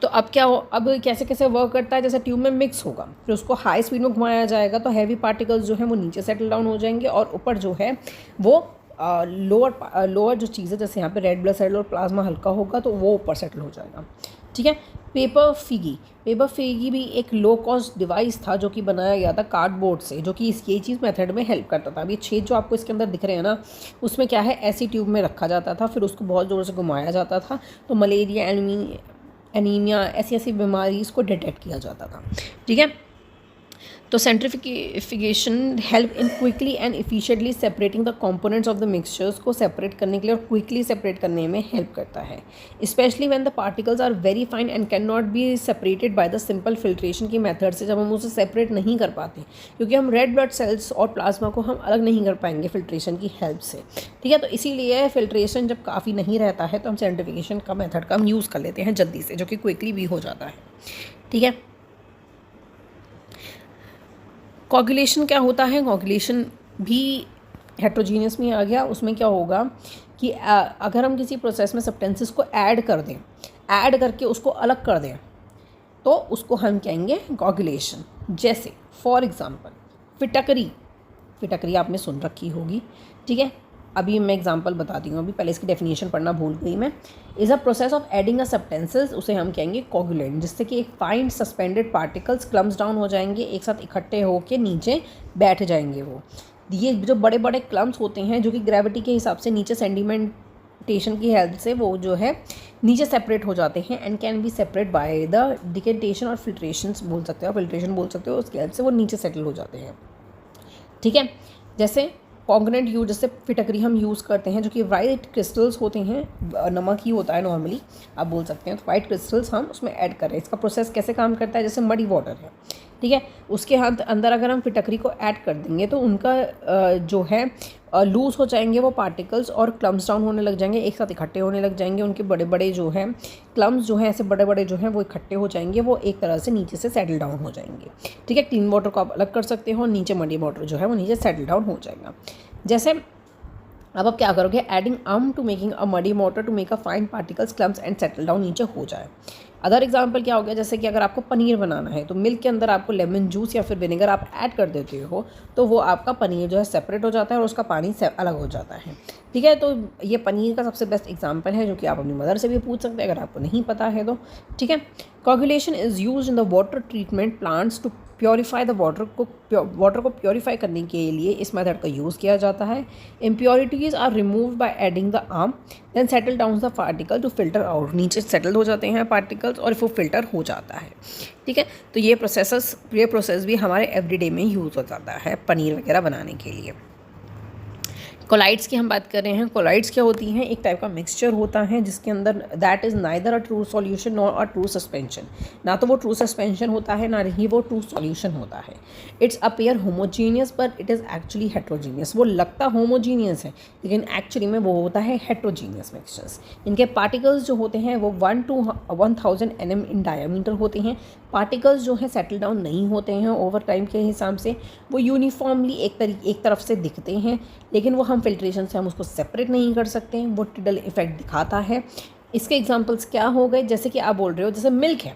A: तो अब क्या हो, अब कैसे कैसे वर्क करता है, जैसे ट्यूब में मिक्स होगा, फिर उसको हाई स्पीड में घुमाया जाएगा तो हैवी पार्टिकल्स जो हैं वो नीचे सेटल डाउन हो जाएंगे और ऊपर जो है वो लोअर जो चीज़ है, जैसे यहाँ पे रेड ब्लड सेल और प्लाज्मा हल्का होगा तो वो ऊपर सेटल हो जाएगा। ठीक है, पेपर फिगी भी एक लो कॉस्ट डिवाइस था जो कि बनाया गया था कार्डबोर्ड से, जो कि ये चीज़ मेथड में हेल्प करता था। अब ये छेद जो आपको इसके अंदर दिख रहे हैं ना, उसमें क्या है, ऐसी ट्यूब में रखा जाता था, फिर उसको बहुत ज़ोर से घुमाया जाता था तो मलेरिया, एनीमिया, ऐसी ऐसी बीमारी इसको डिटेक्ट किया जाता था। ठीक है, तो centrification help in quickly and efficiently separating the components of the mixtures को सेपरेट करने के लिए और क्विकली सेपरेट करने में हेल्प करता है, specially when the particles are very fine and can not be separated by the simple filtration की मेथड से, जब हम उसे सेपरेट नहीं कर पाते, क्योंकि हम रेड ब्लड सेल्स और प्लाज्मा को हम अलग नहीं कर पाएंगे फिल्ट्रेशन की हेल्प से। ठीक है, तो इसीलिए फिल्ट्रेशन जब काफ़ी नहीं रहता है तो हम सेंट्रीफिकेशन का मेथड का हम यूज़ कर लेते हैं जल्दी से, जो कि क्विकली भी हो जाता है। ठीक है, कोगुलेशन क्या होता है, कोगुलेशन भी हेट्रोजीनियस में आ गया। उसमें क्या होगा कि अगर हम किसी प्रोसेस में सब्सटेंसेस को ऐड कर दें, ऐड करके उसको अलग कर दें, तो उसको हम कहेंगे कोगुलेशन। जैसे फॉर एग्जांपल फिटकरी आपने सुन रखी होगी। ठीक है, अभी मैं एग्जांपल बताती हूँ, अभी पहले इसकी डेफिनेशन पढ़ना भूल गई मैं। Is a process of adding a substances, उसे हम कहेंगे कोगुलेंट, जिससे कि एक fine suspended particles clumps down हो जाएंगे, एक साथ इकट्ठे होकर नीचे बैठ जाएंगे। वो ये जो बड़े बड़े क्लम्स होते हैं जो कि ग्रेविटी के हिसाब से नीचे सेडिमेंटेशन की हेल्प से वो जो है नीचे सेपरेट हो जाते हैं and can be separate by the decantation और फिल्ट्रेशन बोल सकते हो, फिल्ट्रेशन बोल सकते हो, उसकी हेल्प से वो नीचे सेटल हो जाते हैं। ठीक है, जैसे कॉन्ग्रेंट यूज, जैसे फिटकरी हम यूज़ करते हैं जो कि वाइट क्रिस्टल्स होते हैं, नमक ही होता है नॉर्मली आप बोल सकते हैं, तो वाइट क्रिस्टल्स हम उसमें ऐड कर रहे हैं। इसका प्रोसेस कैसे काम करता है, जैसे मडी वाटर है, ठीक है, उसके अंदर अगर हम फिटकरी को ऐड कर देंगे तो उनका जो है लूज़ हो जाएंगे वो पार्टिकल्स और क्लम्स डाउन होने लग जाएंगे, एक साथ इकट्ठे होने लग जाएंगे। उनके बड़े बड़े जो हैं क्लम्स जो हैं ऐसे बड़े बड़े जो हैं वो इकट्ठे हो जाएंगे, वो एक तरह से नीचे से सेटल डाउन हो जाएंगे। ठीक है, क्लीन वाटर को आप अलग कर सकते हो, नीचे मडी वाटर जो है वो नीचे सेटल डाउन हो जाएगा। जैसे अब आप क्या करोगे, adding to making a muddy water to make a fine particles clumps and settle down नीचे हो जाए। अदर एग्जाम्पल क्या हो गया, जैसे कि अगर आपको पनीर बनाना है तो मिल्क के अंदर आपको लेमन जूस या फिर विनेगर आप ऐड कर देते हो तो वो आपका पनीर जो है सेपरेट हो जाता है और उसका पानी अलग हो जाता है। ठीक है, तो ये पनीर का सबसे बेस्ट एग्जाम्पल है जो कि आप अपनी मदर से भी पूछ सकते हैं अगर आपको नहीं पता है तो। ठीक है, coagulation is use in the water treatment plants to purify the water को प्योरीफाई करने के लिए इस मेथड का यूज़ किया जाता है। Impurities are removed by adding the alum then settle down the particle to filter out, नीचे सेटल हो जाते हैं पार्टिकल्स और वो फिल्टर हो जाता है। ठीक है, तो ये प्रोसेस भी हमारे एवरीडे में यूज़ हो जाता है पनीर वगैरह बनाने के लिए। कोलाइड्स की हम बात कर रहे हैं। कोलाइड्स क्या होती हैं? एक टाइप का मिक्सचर होता है जिसके अंदर that is neither a true solution nor a true suspension. ना तो वो ट्रू सस्पेंशन होता है, ना ही वो ट्रू सॉल्यूशन होता है। It's appear homogeneous but it is actually heterogeneous. वो लगता होमोजीनियस है लेकिन एक्चुअली में वो होता है हेट्रोजीनियस मिक्सचर्स। इनके पार्टिकल्स जो होते हैं वो 1 to 1000 nm इन डायमीटर होते हैं। पार्टिकल्स जो हैं सेटल डाउन नहीं होते हैं ओवर टाइम के हिसाब से, वो यूनिफॉर्मली एक तरफ से दिखते हैं, लेकिन वो हम फिल्ट्रेशन से हम उसको सेपरेट नहीं कर सकते हैं। वो टिडल इफेक्ट दिखाता है। इसके एग्जांपल्स क्या हो गए? जैसे कि आप बोल रहे हो जैसे मिल्क है,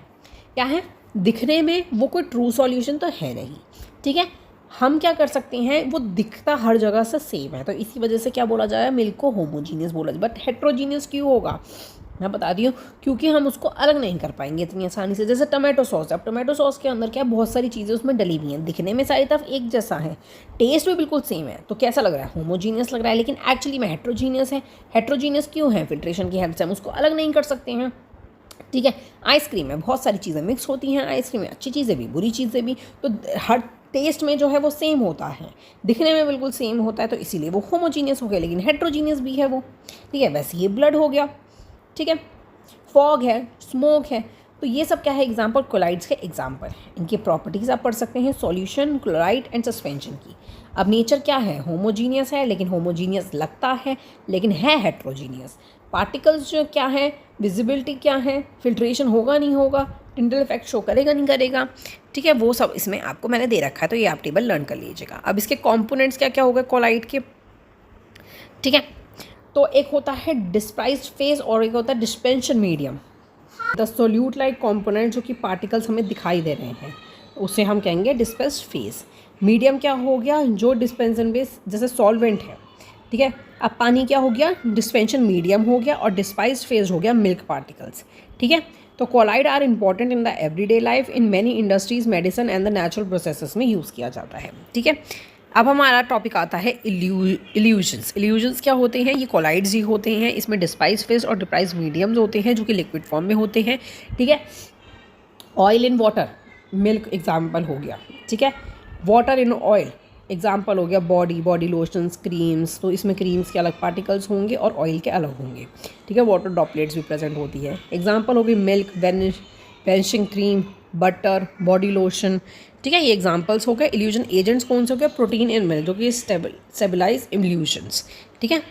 A: क्या है? दिखने में वो कोई ट्रू सॉल्यूशन तो है नहीं, ठीक है। हम क्या कर सकते हैं, वो दिखता हर जगह से सेम है, तो इसी वजह से क्या बोला जाए, मिल्क को होमोजीनियस बोला जाए। बट हेट्रोजीनियस क्यों होगा? मैं बता दी हूँ, क्योंकि हम उसको अलग नहीं कर पाएंगे इतनी आसानी से। जैसे टमाटो सॉस, अब टमाटो सॉस के अंदर क्या बहुत सारी चीज़ें उसमें डली हुई हैं, दिखने में सारी तरफ एक जैसा है, टेस्ट भी बिल्कुल सेम है, तो कैसा लग रहा है? होमोजीनियस लग रहा है, लेकिन एक्चुअली में हेट्रोजीनियस है। हेट्रोजीनियस क्यों है? फिल्ट्रेशन की हेल्प से हम उसको अलग नहीं कर सकते हैं, ठीक है। आइसक्रीम में बहुत सारी चीज़ें मिक्स होती हैं, आइसक्रीम में अच्छी चीज़ें भी बुरी चीज़ें भी, तो हर टेस्ट में जो है वो सेम होता है, दिखने में बिल्कुल सेम होता है, तो इसीलिए वो होमोजीनियस हो गया, लेकिन हेट्रोजीनियस भी है वो, ठीक है। वैसे ये ब्लड हो गया, ठीक है। फॉग है, स्मोक है, तो ये सब क्या है? एग्जाम्पल, कोलाइड्स के एग्जाम्पल हैं। इनकी प्रॉपर्टीज़ आप पढ़ सकते हैं, सॉल्यूशन, क्लोराइड एंड सस्पेंशन की। अब नेचर क्या है? होमोजीनियस है, लेकिन होमोजीनियस लगता है, लेकिन है हेट्रोजीनियस। पार्टिकल्स जो क्या है, विजिबिलिटी क्या है, फिल्ट्रेशन होगा नहीं होगा, टिंडल इफेक्ट शो करेगा नहीं करेगा, ठीक है। वो सब इसमें आपको मैंने दे रखा है, तो ये आप टेबल लर्न कर लीजिएगा। अब इसके कॉम्पोनेंट्स क्या क्या हो गए कोलाइड के, ठीक है। तो एक होता है डिस्प्राइज्ड फेज और एक होता है dispensation medium. The solute like component जो कि पार्टिकल्स हमें दिखाई दे रहे हैं उसे हम कहेंगे डिस्पेंस्ड फेज। मीडियम क्या हो गया? जो डिस्पेंशन बेस जैसे सॉल्वेंट है, ठीक है। अब पानी क्या हो गया? डिस्पेंशन मीडियम हो गया, और डिस्पाइज्ड फेज हो गया मिल्क पार्टिकल्स, ठीक है। तो colloid are important in the everyday life, in many industries, medicine and the natural processes में यूज़ किया जाता है, ठीक है। अब हमारा टॉपिक आता है इल्यूजन्स। इल्यूजन्स क्या होते हैं? ये कोलाइड्स ही होते हैं। इसमें डिस्पाइज फेज और डिस्पाइज मीडियम्स होते हैं जो कि लिक्विड फॉर्म में होते हैं, ठीक है। Oil in water, milk example हो गया, ठीक है। वाटर इन ऑयल एग्जाम्पल हो गया बॉडी लोशंस, क्रीम्स, तो इसमें क्रीम्स के अलग पार्टिकल्स होंगे और ऑयल के अलग होंगे, ठीक है। वाटर ड्रॉपलेट्स भी प्रेजेंट होती है। एग्जाम्पल होगी milk, vanishing cream, butter, body lotion, ठीक है। ये एग्जांपल्स हो गए। इल्यूजन एजेंट्स कौन से हो गए? प्रोटीन इन मिल्क, जो कि स्टेबलाइज इल्यूजन्स, ठीक है।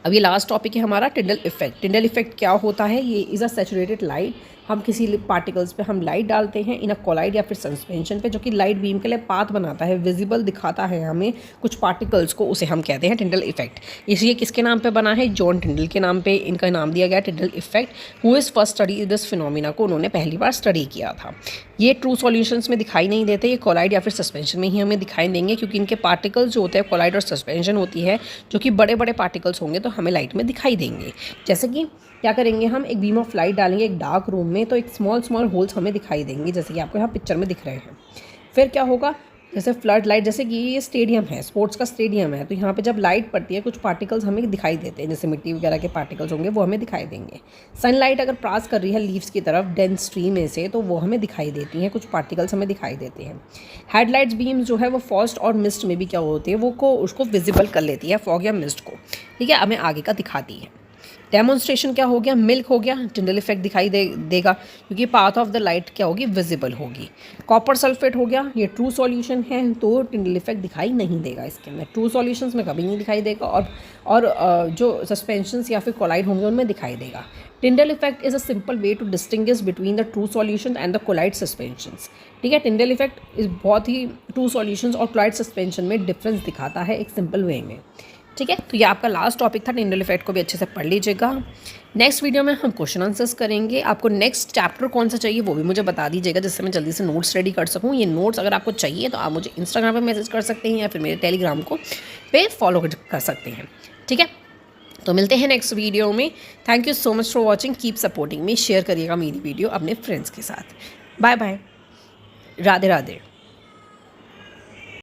A: अब ये लास्ट टॉपिक है हमारा टिंडल इफेक्ट। टिंडल इफेक्ट क्या होता है? ये इज़ अ सैचुरेटेड लाइट। हम किसी पार्टिकल्स पे हम लाइट डालते हैं इन अ कोलाइड या फिर सस्पेंशन पे, जो कि लाइट बीम के लिए पाथ बनाता है, विजिबल दिखाता है हमें कुछ पार्टिकल्स को, उसे हम कहते हैं टिंडल इफेक्ट। इसलिए किसके नाम पे बना है? जॉन टिंडल के नाम पे इनका नाम दिया गया Tyndall effect. Who is first study this phenomena, को उन्होंने पहली बार स्टडी किया था। ये ट्रू सॉल्यूशंस में दिखाई नहीं देते, ये कोलाइड या फिर सस्पेंशन में ही हमें दिखाई देंगे, क्योंकि इनके पार्टिकल्स जो होते हैं, कोलाइड और सस्पेंशन होती है, जो कि बड़े बड़े पार्टिकल्स होंगे तो हमें लाइट में दिखाई देंगे। जैसे कि क्या करेंगे, हम एक बीम ऑफ लाइट डालेंगे एक डार्क रूम में, तो एक स्मॉल होल्स हमें दिखाई देंगे, जैसे कि आपको यहाँ पिक्चर में दिख रहे हैं। फिर क्या होगा? जैसे फ्लड लाइट, जैसे कि ये स्टेडियम है, स्पोर्ट्स का स्टेडियम है, तो यहाँ पे जब लाइट पड़ती है कुछ पार्टिकल्स हमें दिखाई देते हैं, जैसे मिट्टी वगैरह के पार्टिकल्स होंगे वो हमें दिखाई देंगे। सनलाइट अगर पास कर रही है लीव्स की तरफ डेंस ट्री में से, तो वो हमें दिखाई देती हैं, कुछ पार्टिकल्स हमें दिखाई देते हैं। हेडलाइट्स बीम्स जो है वो फॉस्ट और मिस्ट में भी क्या होती है, वो उसको विजिबल कर लेती है, फॉग या मिस्ट को, ठीक है, हमें आगे का दिखाती है। डेमोन्स्ट्रेशन क्या हो गया? मिल्क हो गया, टिंडल इफेक्ट दिखाई देगा क्योंकि पाथ ऑफ द लाइट क्या होगी? विजिबल होगी। कॉपर सल्फेट हो गया, ये ट्रू सॉल्यूशन है, तो टिंडल इफेक्ट दिखाई नहीं देगा इसके अंदर, ट्रू सॉल्यूशंस में कभी नहीं दिखाई देगा, और जो सस्पेंशंस या फिर कोलाइड होंगे उनमें दिखाई देगा। Tyndall effect is a simple way to distinguish between the true solution and the colloid suspensions, ठीक है। टिंडल इफेक्ट इस बहुत ही ट्रू सॉल्यूशंस और कोलाइड सस्पेंशन में डिफरेंस दिखाता है एक सिंपल वे में, ठीक है। तो ये आपका लास्ट टॉपिक था, टिंडल इफेक्ट को भी अच्छे से पढ़ लीजिएगा। नेक्स्ट वीडियो में हम क्वेश्चन आंसर्स करेंगे। आपको नेक्स्ट चैप्टर कौन सा चाहिए वो भी मुझे बता दीजिएगा, जिससे मैं जल्दी से नोट्स रेडी कर सकूँ। ये नोट्स अगर आपको चाहिए तो आप मुझे इंस्टाग्राम पे मैसेज कर सकते हैं या फिर मेरे टेलीग्राम को पे फॉलो कर सकते हैं, ठीक है। तो मिलते हैं नेक्स्ट वीडियो में। Thank you so much for watching, keep supporting me, share करिएगा मेरी वीडियो अपने फ्रेंड्स के साथ। Bye bye, Radhe Radhe.